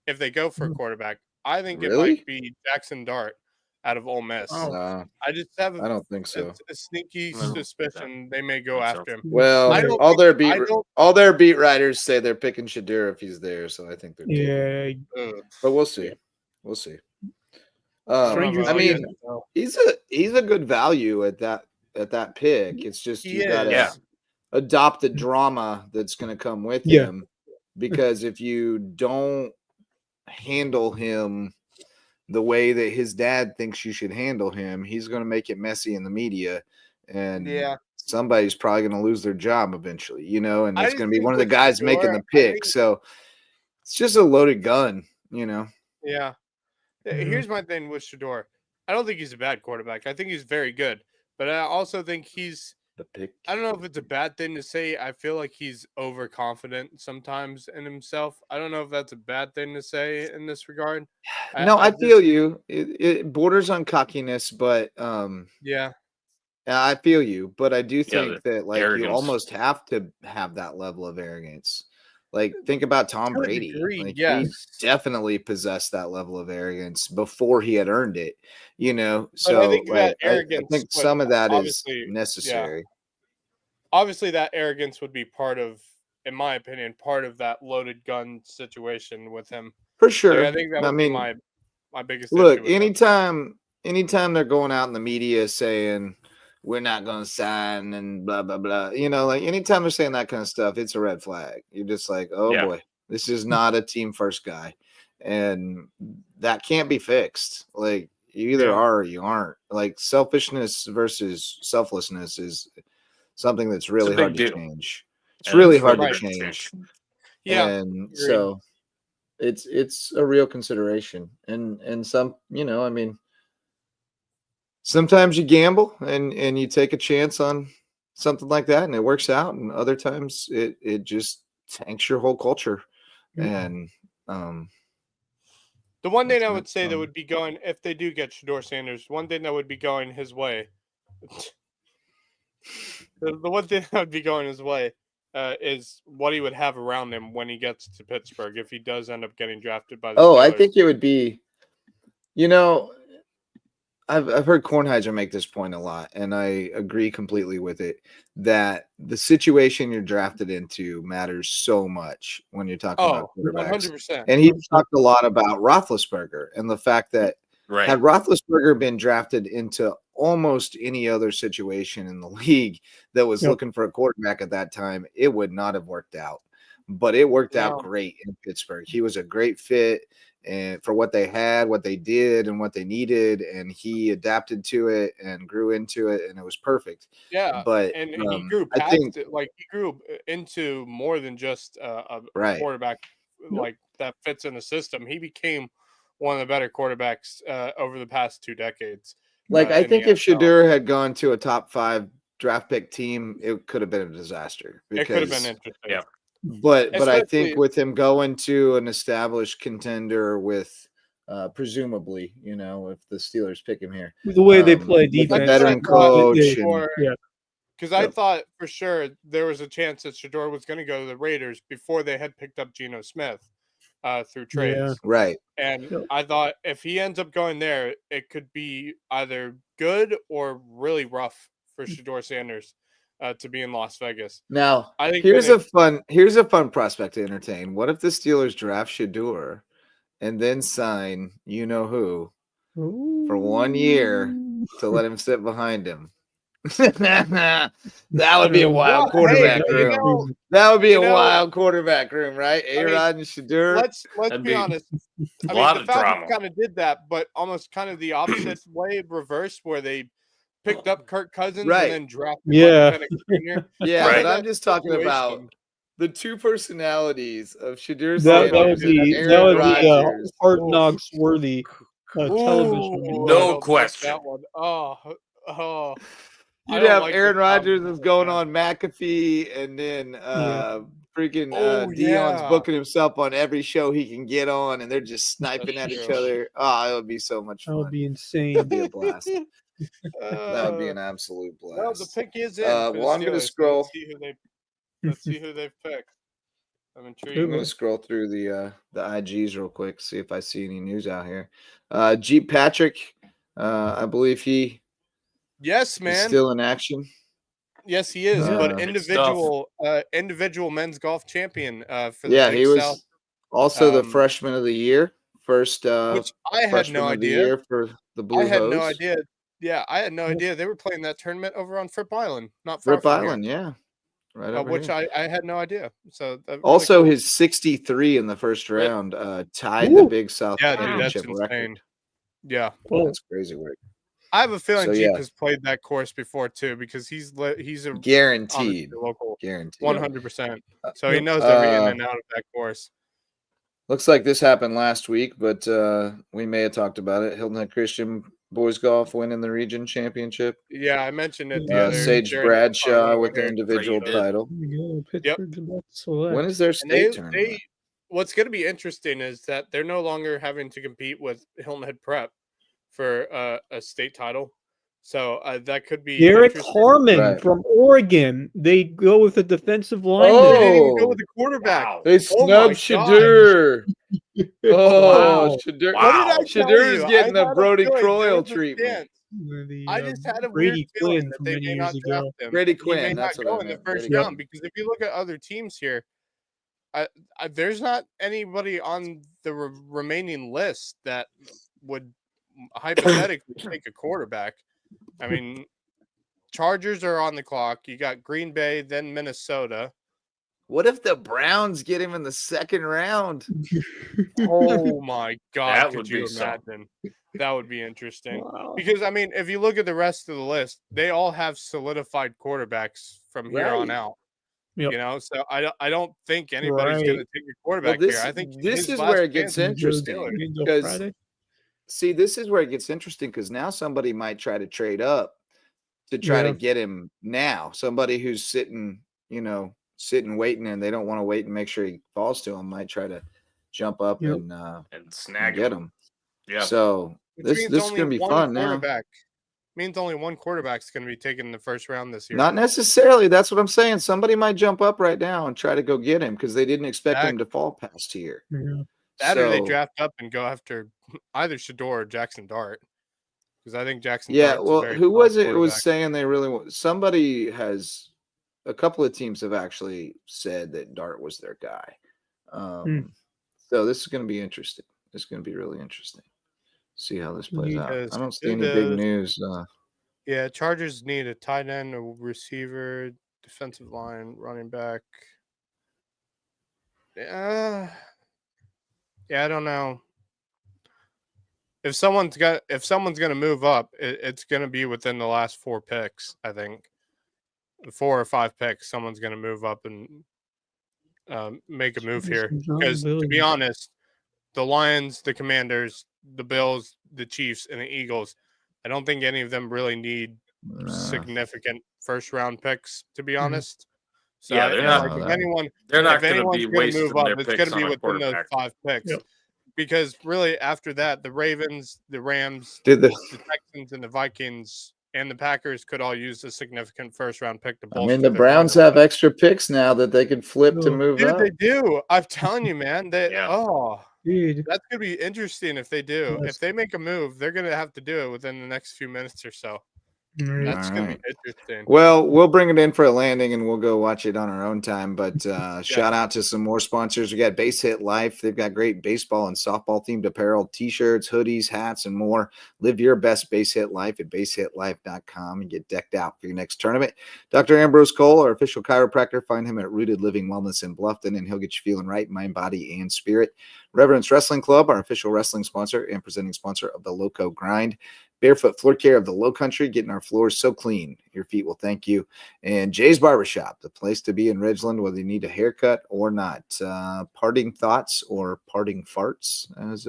if they go for a quarterback. I think it Really? might be Jackson Dart out of Ole Miss. Oh. Nah, I just have I don't think so. a sneaky No, suspicion they may go think so. after him. Well, I don't all think- their I don't- all their beat writers say they're picking Shadur if he's there, so I think they're taking him. Yeah, Ugh. But we'll see. We'll see. I don't know Strangers I about mean, that, though. he's a good value at that pick. It's just He you gotta Yeah. adopt the drama that's gonna come with Yeah. him, because if you don't handle him the way that his dad thinks you should handle him, he's gonna make it messy in the media, and Yeah. somebody's probably gonna lose their job eventually, and I it's just gonna be think one of the with guys making Shador, the pick. So it's just a loaded gun. Yeah. Here's my thing with Shador. I don't think he's a bad quarterback. I think he's very good. But I also think The pick. I don't know if it's a bad thing to say. I feel like he's overconfident sometimes in himself. I don't know if that's a bad thing to say in this regard. No, I feel you. It borders on cockiness, but Yeah. I feel you. But I do Yeah, think the that you arrogance. almost have to have that level of arrogance. Like, think about Tom To a Brady. degree, He yes. definitely possessed that level of arrogance before he had earned it. But So I think that I arrogance think would some of that is obviously, necessary. obviously that arrogance would be part of, in my opinion, part of that loaded gun situation with him. For sure. I think that would be my biggest Look, issue with him. anytime they're going out in the media saying we're not going to sign and blah blah blah, anytime they're saying that kind of stuff, it's a red flag. You're just like, oh Yeah. boy, this is not a team first guy, and that can't be fixed. Like, you either are or you aren't. Like, selfishness versus selflessness is something that's really big hard to deal. change. It's Yeah, really it's hard really to hard to change. Yeah. And agreed. so it's a real consideration. And some, I mean, sometimes you gamble and you take a chance on something like that and it works out, and other times it just tanks your whole culture. And the one thing I would that's say that would be going, if they do get Shador Sanders, one thing that would be going his way, the one thing that would be going his way is what he would have around him when he gets to Pittsburgh, if he does end up getting drafted by the Steelers. I think it would be, I've heard Kornheiser make this point a lot, and I agree completely with it, that the situation you're drafted into matters so much when you're talking about quarterbacks. 100%. And he talked a lot about Roethlisberger and the fact that Right. had Roethlisberger been drafted into almost any other situation in the league that was looking for a quarterback at that time, it would not have worked out. But it worked out great in Pittsburgh. He was a great fit, and for what they had, what they did, and what they needed, and he adapted to it and grew into it, and it was perfect. Yeah, But and he grew I past think it. Like, he grew into more than just a Right. quarterback like that fits in the system. He became one of the better quarterbacks over the past 2 decades. I in think the if NFL. Shadur had gone to a top 5 draft pick team, it could have been a disaster. It could have been Because interesting. Yeah. But I think Especially- with him going to an established contender with presumably, if the Steelers pick him here, the way they play with a defense, veteran That's what I thought coach, before- yeah. Because I Yep. thought for sure there was a chance that Shador was going to go to the Raiders before they had picked up Geno Smith through trades. Yeah. right? And Yep. I thought if he ends up going there, it could be either good or really rough for Shador Sanders to be in Las Vegas. Now, I think here's that a fun prospect to entertain. What if the Steelers draft Shadur and then sign who for 1 year to let him sit behind him? That would be a wild quarterback room. That would be a wild quarterback room, right? A-Rod and Shadur. Let's be honest. I mean, the Falcons kind of did that, but almost kind of the opposite way, reverse, where they picked up Kirk Cousins and then drafted Penix Jr. Yeah, Right. But I'm just talking about the two personalities of Shadur that Sanders would be and Aaron Rodgers. Hard Knocks worthy television. No question. That one. Oh. You'd have Aaron Rodgers is going on McAfee, and then freaking Dion's booking himself on every show he can get on, and they're just sniping at each other. Oh, it would be so much fun. That would be insane. That'd be a blast. That would be an absolute blast. Well, the pick is in. Well, I'm going to scroll. Let's see who they've picked. I'm intrigued. I'm going to scroll through the IGs real quick, see if I see any news out here. Jeep Patrick, I believe he. Yes, man. He's still in action. Yes, he is. But individual men's golf champion for the Big he was South. Also the freshman of the year. First which I had no idea for the Blue I had Hose. no idea. Yeah, I had no idea they were playing that tournament over on Fripp Island, not Fripp Island, right over which here. I had no idea. So also really cool. his 63 in the first round tied the Big South championship record. Insane. Yeah, that's crazy work. I have a feeling Jeep has played that course before too, because he's a guaranteed local, 100%. So he knows every in and out of that course. Looks like this happened last week, but we may have talked about it. Hilton Head Christian boys golf winning the region championship. Yeah, I mentioned it. Sage Bradshaw with the individual title. Yep. When is their state tournament? What's going to be interesting is that they're no longer having to compete with Hilton Head Prep for a state title. So that could be Derek Harmon from Oregon. They go with a defensive line. They didn't even go with the quarterback. Wow. They snubbed Shadur. Shadur. Wow. Shadur's getting the Brody Croyle treatment. I just had a weird feeling that they may not draft him. Brady Quinn. He may not go in the first round, because if you look at other teams here, there's not anybody on the remaining list that would hypothetically take a quarterback. I mean, Chargers are on the clock. You got Green Bay, then Minnesota. What if the Browns get him in the second round? Oh my God! Could you imagine? That would be interesting. Wow. Because I mean, if you look at the rest of the list, they all have solidified quarterbacks from here on out. Yep. You know, so I don't think anybody's going to take a quarterback here. I think this is where it gets interesting. Because see, this is where it gets interesting, because now somebody might try to trade up to try to get him now. Somebody who's sitting waiting, and they don't want to wait and make sure he falls to him, might try to jump up and snag get him. Yeah. So this is going to be fun now. Means only one quarterback's going to be taken in the first round this year. Not necessarily. That's what I'm saying. Somebody might jump up right now and try to go get him, because they didn't expect him to fall past here. Yeah. That or they draft up and go after either Shador or Jackson Dart, because I think Jackson. Yeah, well, who was it? It was saying they really want. Somebody has. A couple of teams have actually said that Dart was their guy. So this is going to be interesting. It's going to be really interesting. See how this plays out. I don't see any big news. Yeah, Chargers need a tight end, a receiver, defensive line, running back. Yeah, I don't know. If someone's going to move up, it's going to be within the last 4 picks. I think 4 or 5 picks, someone's going to move up and make a move here. Because to be honest, the Lions, the Commanders, the Bills, the Chiefs, and the Eagles, I don't think any of them really need significant first round picks, to be honest. So yeah, they're not. They're not going to be wasting their picks. It's going to be within those 5 picks. Yep. Because really, after that, the Ravens, the Rams, the Texans, and the Vikings and the Packers could all use a significant first round pick to bolster. I mean, the Browns have extra picks now that they could flip to move up. They do. I'm telling you, man. Dude, that's gonna be interesting if they do. If they make a move, they're gonna have to do it within the next few minutes or so. That's going to right. be interesting. Well, we'll bring it in for a landing and we'll go watch it on our own time. But shout out to some more sponsors. We got Base Hit Life. They've got great baseball and softball themed apparel, t-shirts, hoodies, hats, and more. Live your best base hit life at basehitlife.com and get decked out for your next tournament. Dr. Ambrose Cole, our official chiropractor, find him at Rooted Living Wellness in Bluffton, and he'll get you feeling right, mind, body, and spirit. Reverence Wrestling Club, our official wrestling sponsor and presenting sponsor of the Lowco Grind. Barefoot Floor Care of the Low Country, getting our floors so clean your feet will thank you. And Jay's Barbershop, the place to be in Ridgeland, whether you need a haircut or not. Parting thoughts or parting farts, as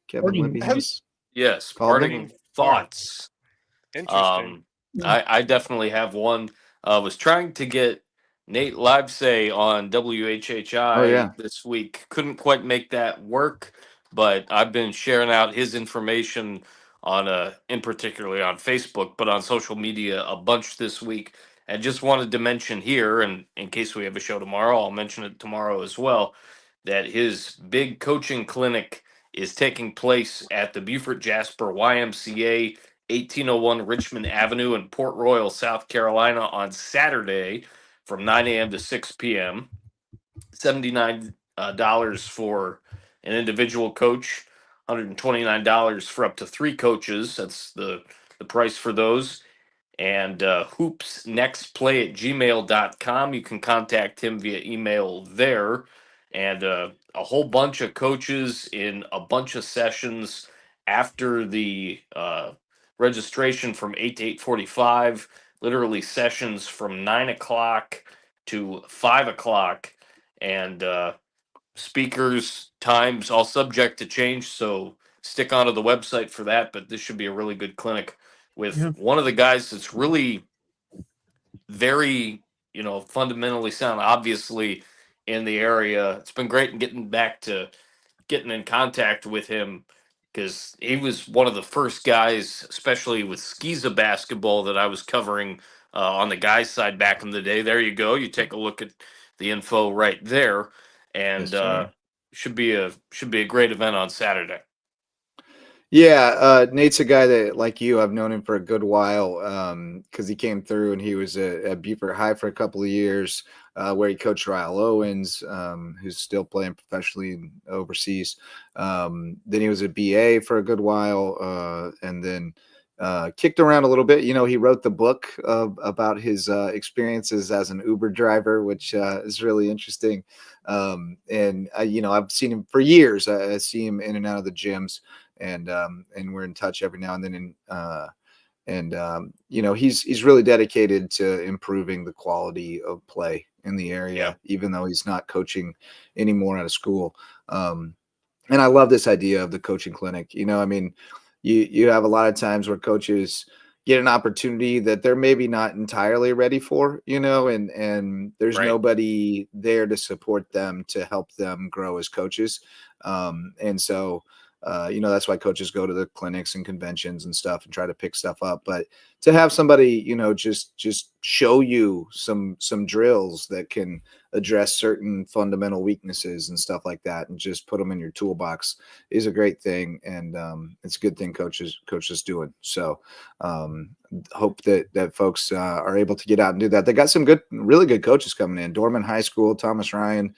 Kevin Libby has Yes, called them. parting thoughts. Interesting. I definitely have one. Was trying to get Nate Livesay on WHHI this week. Couldn't quite make that work, but I've been sharing out his information on in particularly on Facebook, but on social media a bunch this week. And just wanted to mention here, and in case we have a show tomorrow, I'll mention it tomorrow as well, that his big coaching clinic is taking place at the Beaufort Jasper YMCA, 1801 Richmond Avenue in Port Royal, South Carolina on Saturday from 9 a.m. to 6 p.m. $79 for an individual coach, $129 for up to 3 coaches. That's the price for those. And hoopsnextplay@gmail.com. You can contact him via email there. And a whole bunch of coaches in a bunch of sessions after the registration from 8 to 8:45. Literally sessions from 9 o'clock to 5 o'clock. And speakers, times, all subject to change. So stick onto the website for that. But this should be a really good clinic with one of the guys that's really very, fundamentally sound, obviously in the area. It's been great in getting in contact with him because he was one of the first guys, especially with Skiza basketball, that I was covering on the guys' side back in the day. There you go. You take a look at the info right there, and Yes, should be a great event on Saturday. Yeah, Nate's a guy that, like you, I've known him for a good while because he came through and he was at Beaufort High for a couple of years where he coached Ryle Owens, who's still playing professionally overseas. Then he was at BA for a good while and then kicked around a little bit. He wrote the book about his experiences as an Uber driver, which is really interesting. I've seen him for years. I see him in and out of the gyms. And we're in touch every now and then. He's really dedicated to improving the quality of play in the area, even though he's not coaching anymore out of school. And I love this idea of the coaching clinic. You have a lot of times where coaches get an opportunity that they're maybe not entirely ready for, and there's nobody there to support them, to help them grow as coaches. That's why coaches go to the clinics and conventions and stuff and try to pick stuff up. But to have somebody, just show you some drills that can address certain fundamental weaknesses and stuff like that, and just put them in your toolbox is a great thing. And it's a good thing coaches doing. So hope that folks are able to get out and do that. They got some really good coaches coming in. Dorman High School, Thomas Ryan,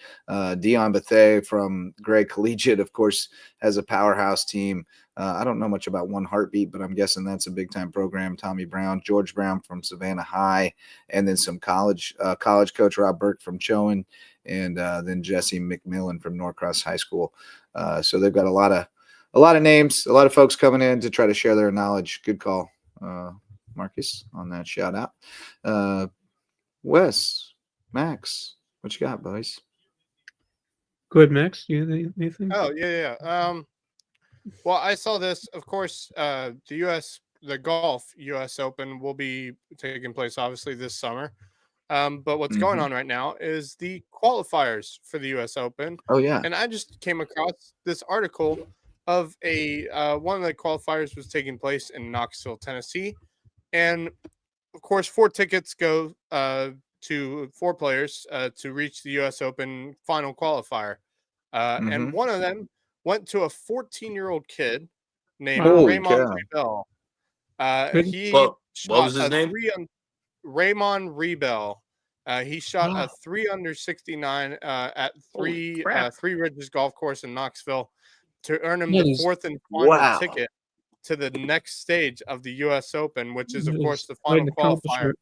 Dion Bethea from Gray Collegiate, of course, has a powerhouse team. I don't know much about One Heartbeat, but I'm guessing that's a big time program. Tommy Brown, George Brown from Savannah High, and then some college coach Rob Burke from Chowan, and then Jesse McMillan from Norcross High School. So they've got a lot of names, a lot of folks coming in to try to share their knowledge. Good call, Marcus, on that shout out. Wes, Max, what you got, boys? Go ahead, Max. You have anything? Oh, yeah. Well, I saw this. Of course, the golf U.S. Open will be taking place obviously this summer. But what's going on right now is the qualifiers for the U.S. Open. Oh yeah. And I just came across this article of one of the qualifiers was taking place in Knoxville, Tennessee, and of course 4 tickets go to 4 players to reach the U.S. Open final qualifier, and one of them went to a 14-year-old kid named Raymond Bell. He What was his a name? Raymond Rebel. He shot a 3 under 69 at Three Ridges Golf Course in Knoxville to earn him the fourth and final ticket to the next stage of the U.S. Open, which is, of course, the final qualifier.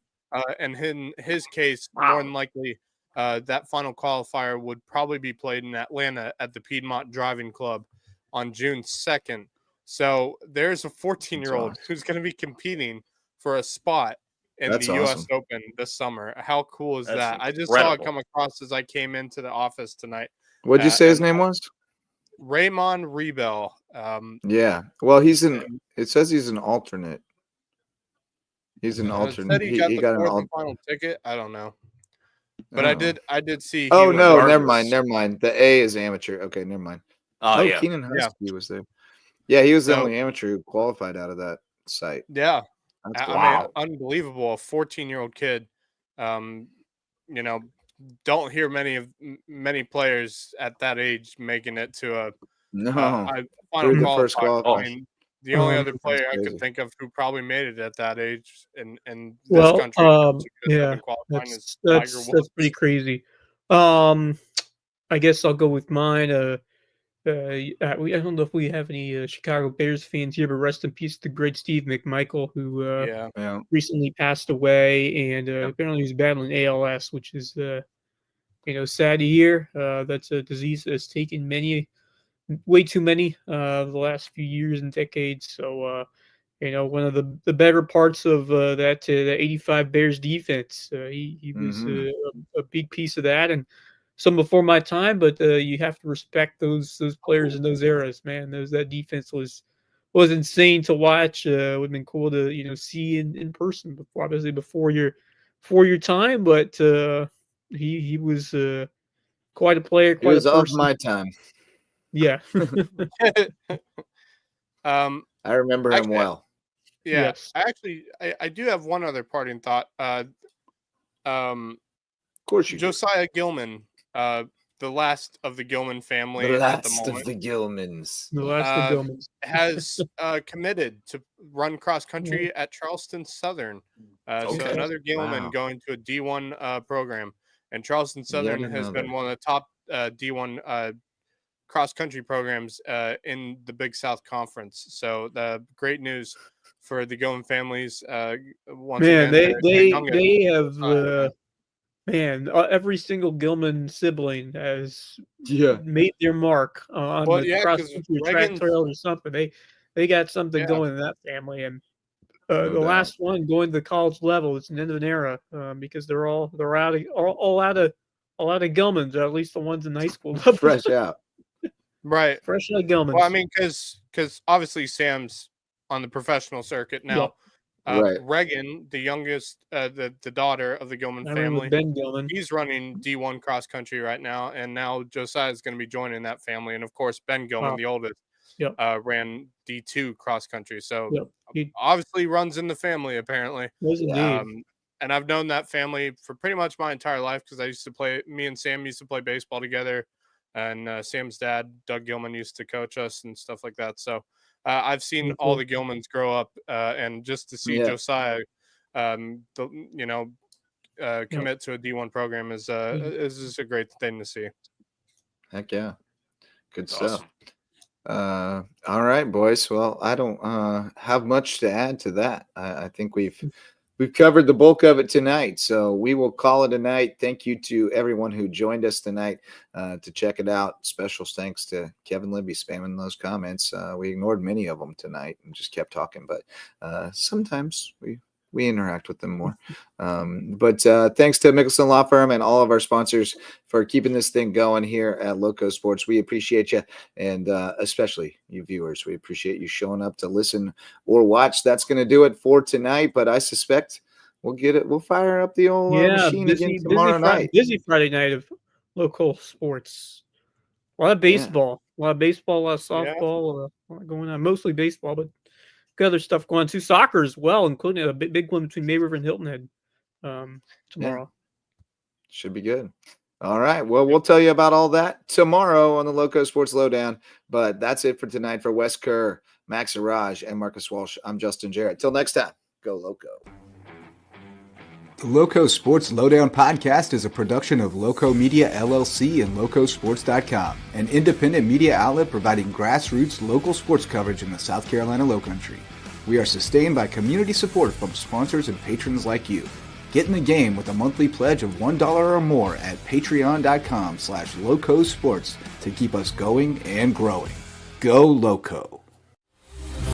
And in his case, more than likely, that final qualifier would probably be played in Atlanta at the Piedmont Driving Club on June 2nd. So there's a 14-year-old who's going to be competing for a spot in the U.S. Open this summer. How cool is that? I just saw it come across as I came into the office tonight. What'd you say his name was? Raymond Rebel. Yeah. Well, it says he's an alternate. He's an alternate. He got the fourth and final ticket. I don't know. But I did see. Oh, no, never mind. The A is amateur. Okay, never mind. Oh, yeah. Keenan Husky was there. Yeah, he was the only amateur who qualified out of that site. Yeah. I mean, unbelievable. A 14-year-old kid. Don't hear many players at that age making it to a final first qualifier. I mean, the only other player I could think of who probably made it at that age in this country. That's pretty crazy. I guess I'll go with mine. I don't know if we have any Chicago Bears fans here, but rest in peace to the great Steve McMichael, who recently passed away, and apparently he's battling ALS, which is sad to hear. That's a disease that's taken way too many the last few years and decades. So one of the better parts of that 85 Bears defense, he was a big piece of that, and some before my time, but you have to respect those players in those eras, man. That defense was insane to watch. Would have been cool to see in person before your time, but he was quite a player. He was of my time. Yeah. I remember him well. Yeah. Yes. I do have one other parting thought. Of course you Josiah Gilman. The last of the Gilman family the at the moment. The last of the Gilmans. Has committed to run cross country at Charleston Southern. So another Gilman going to a D1 program. And Charleston Southern has been one of the top D1 cross country programs in the Big South Conference. So the great news for the Gilman families. They have. Every single Gilman sibling has made their mark on the cross-country track trail or something. They got something going in that family, and the last one going to the college level, it's an end of an era because they're all out of Gilmans, or at least the ones in high school level. Fresh out, right? Fresh out of Gilmans. Well, I mean, because obviously Sam's on the professional circuit now. Yep. Reagan, the youngest, the daughter of the Gilman family, Ben Gilman. He's running D1 cross country right now, and now Josiah is going to be joining that family. And of course, Ben Gilman, the oldest, ran D2 cross country. So he obviously runs in the family, apparently. And I've known that family for pretty much my entire life because me and Sam used to play baseball together, and Sam's dad, Doug Gilman, used to coach us and stuff like that. So. I've seen all the Gilmans grow up, and just to see Josiah, commit to a D1 program is just a great thing to see. Heck yeah, good stuff. Awesome. All right, boys. Well, I don't have much to add to that. I think we've covered the bulk of it tonight, so we will call it a night. Thank you to everyone who joined us tonight to check it out. Special thanks to Kevin Libby spamming those comments. We ignored many of them tonight and just kept talking, but sometimes we interact with them more. But thanks to Mickelson Law Firm and all of our sponsors for keeping this thing going here at LowcoSports. We appreciate you, and especially you viewers. We appreciate you showing up to listen or watch. That's going to do it for tonight, but I suspect we'll fire up the old machine again tomorrow night. Busy Friday night of LowcoSports. A lot of baseball, a lot of softball, a lot going on. Mostly baseball, but got other stuff going on too. Soccer as well, including a big one between May River and Hilton Head tomorrow. Should be good. All right. Well, we'll tell you about all that tomorrow on the LowcoSports Lowdown. But that's it for tonight. For Wes Kerr, Max Araj, and Marcus Walsh, I'm Justin Jarrett. Till next time. Go Loco. The Loco Sports Lowdown podcast is a production of Lowco Media LLC and LowcoSports.com, an independent media outlet providing grassroots local sports coverage in the South Carolina Lowcountry. We are sustained by community support from sponsors and patrons like you. Get in the game with a monthly pledge of $1 or more at patreon.com/LowcoSports to keep us going and growing. Go Lowco.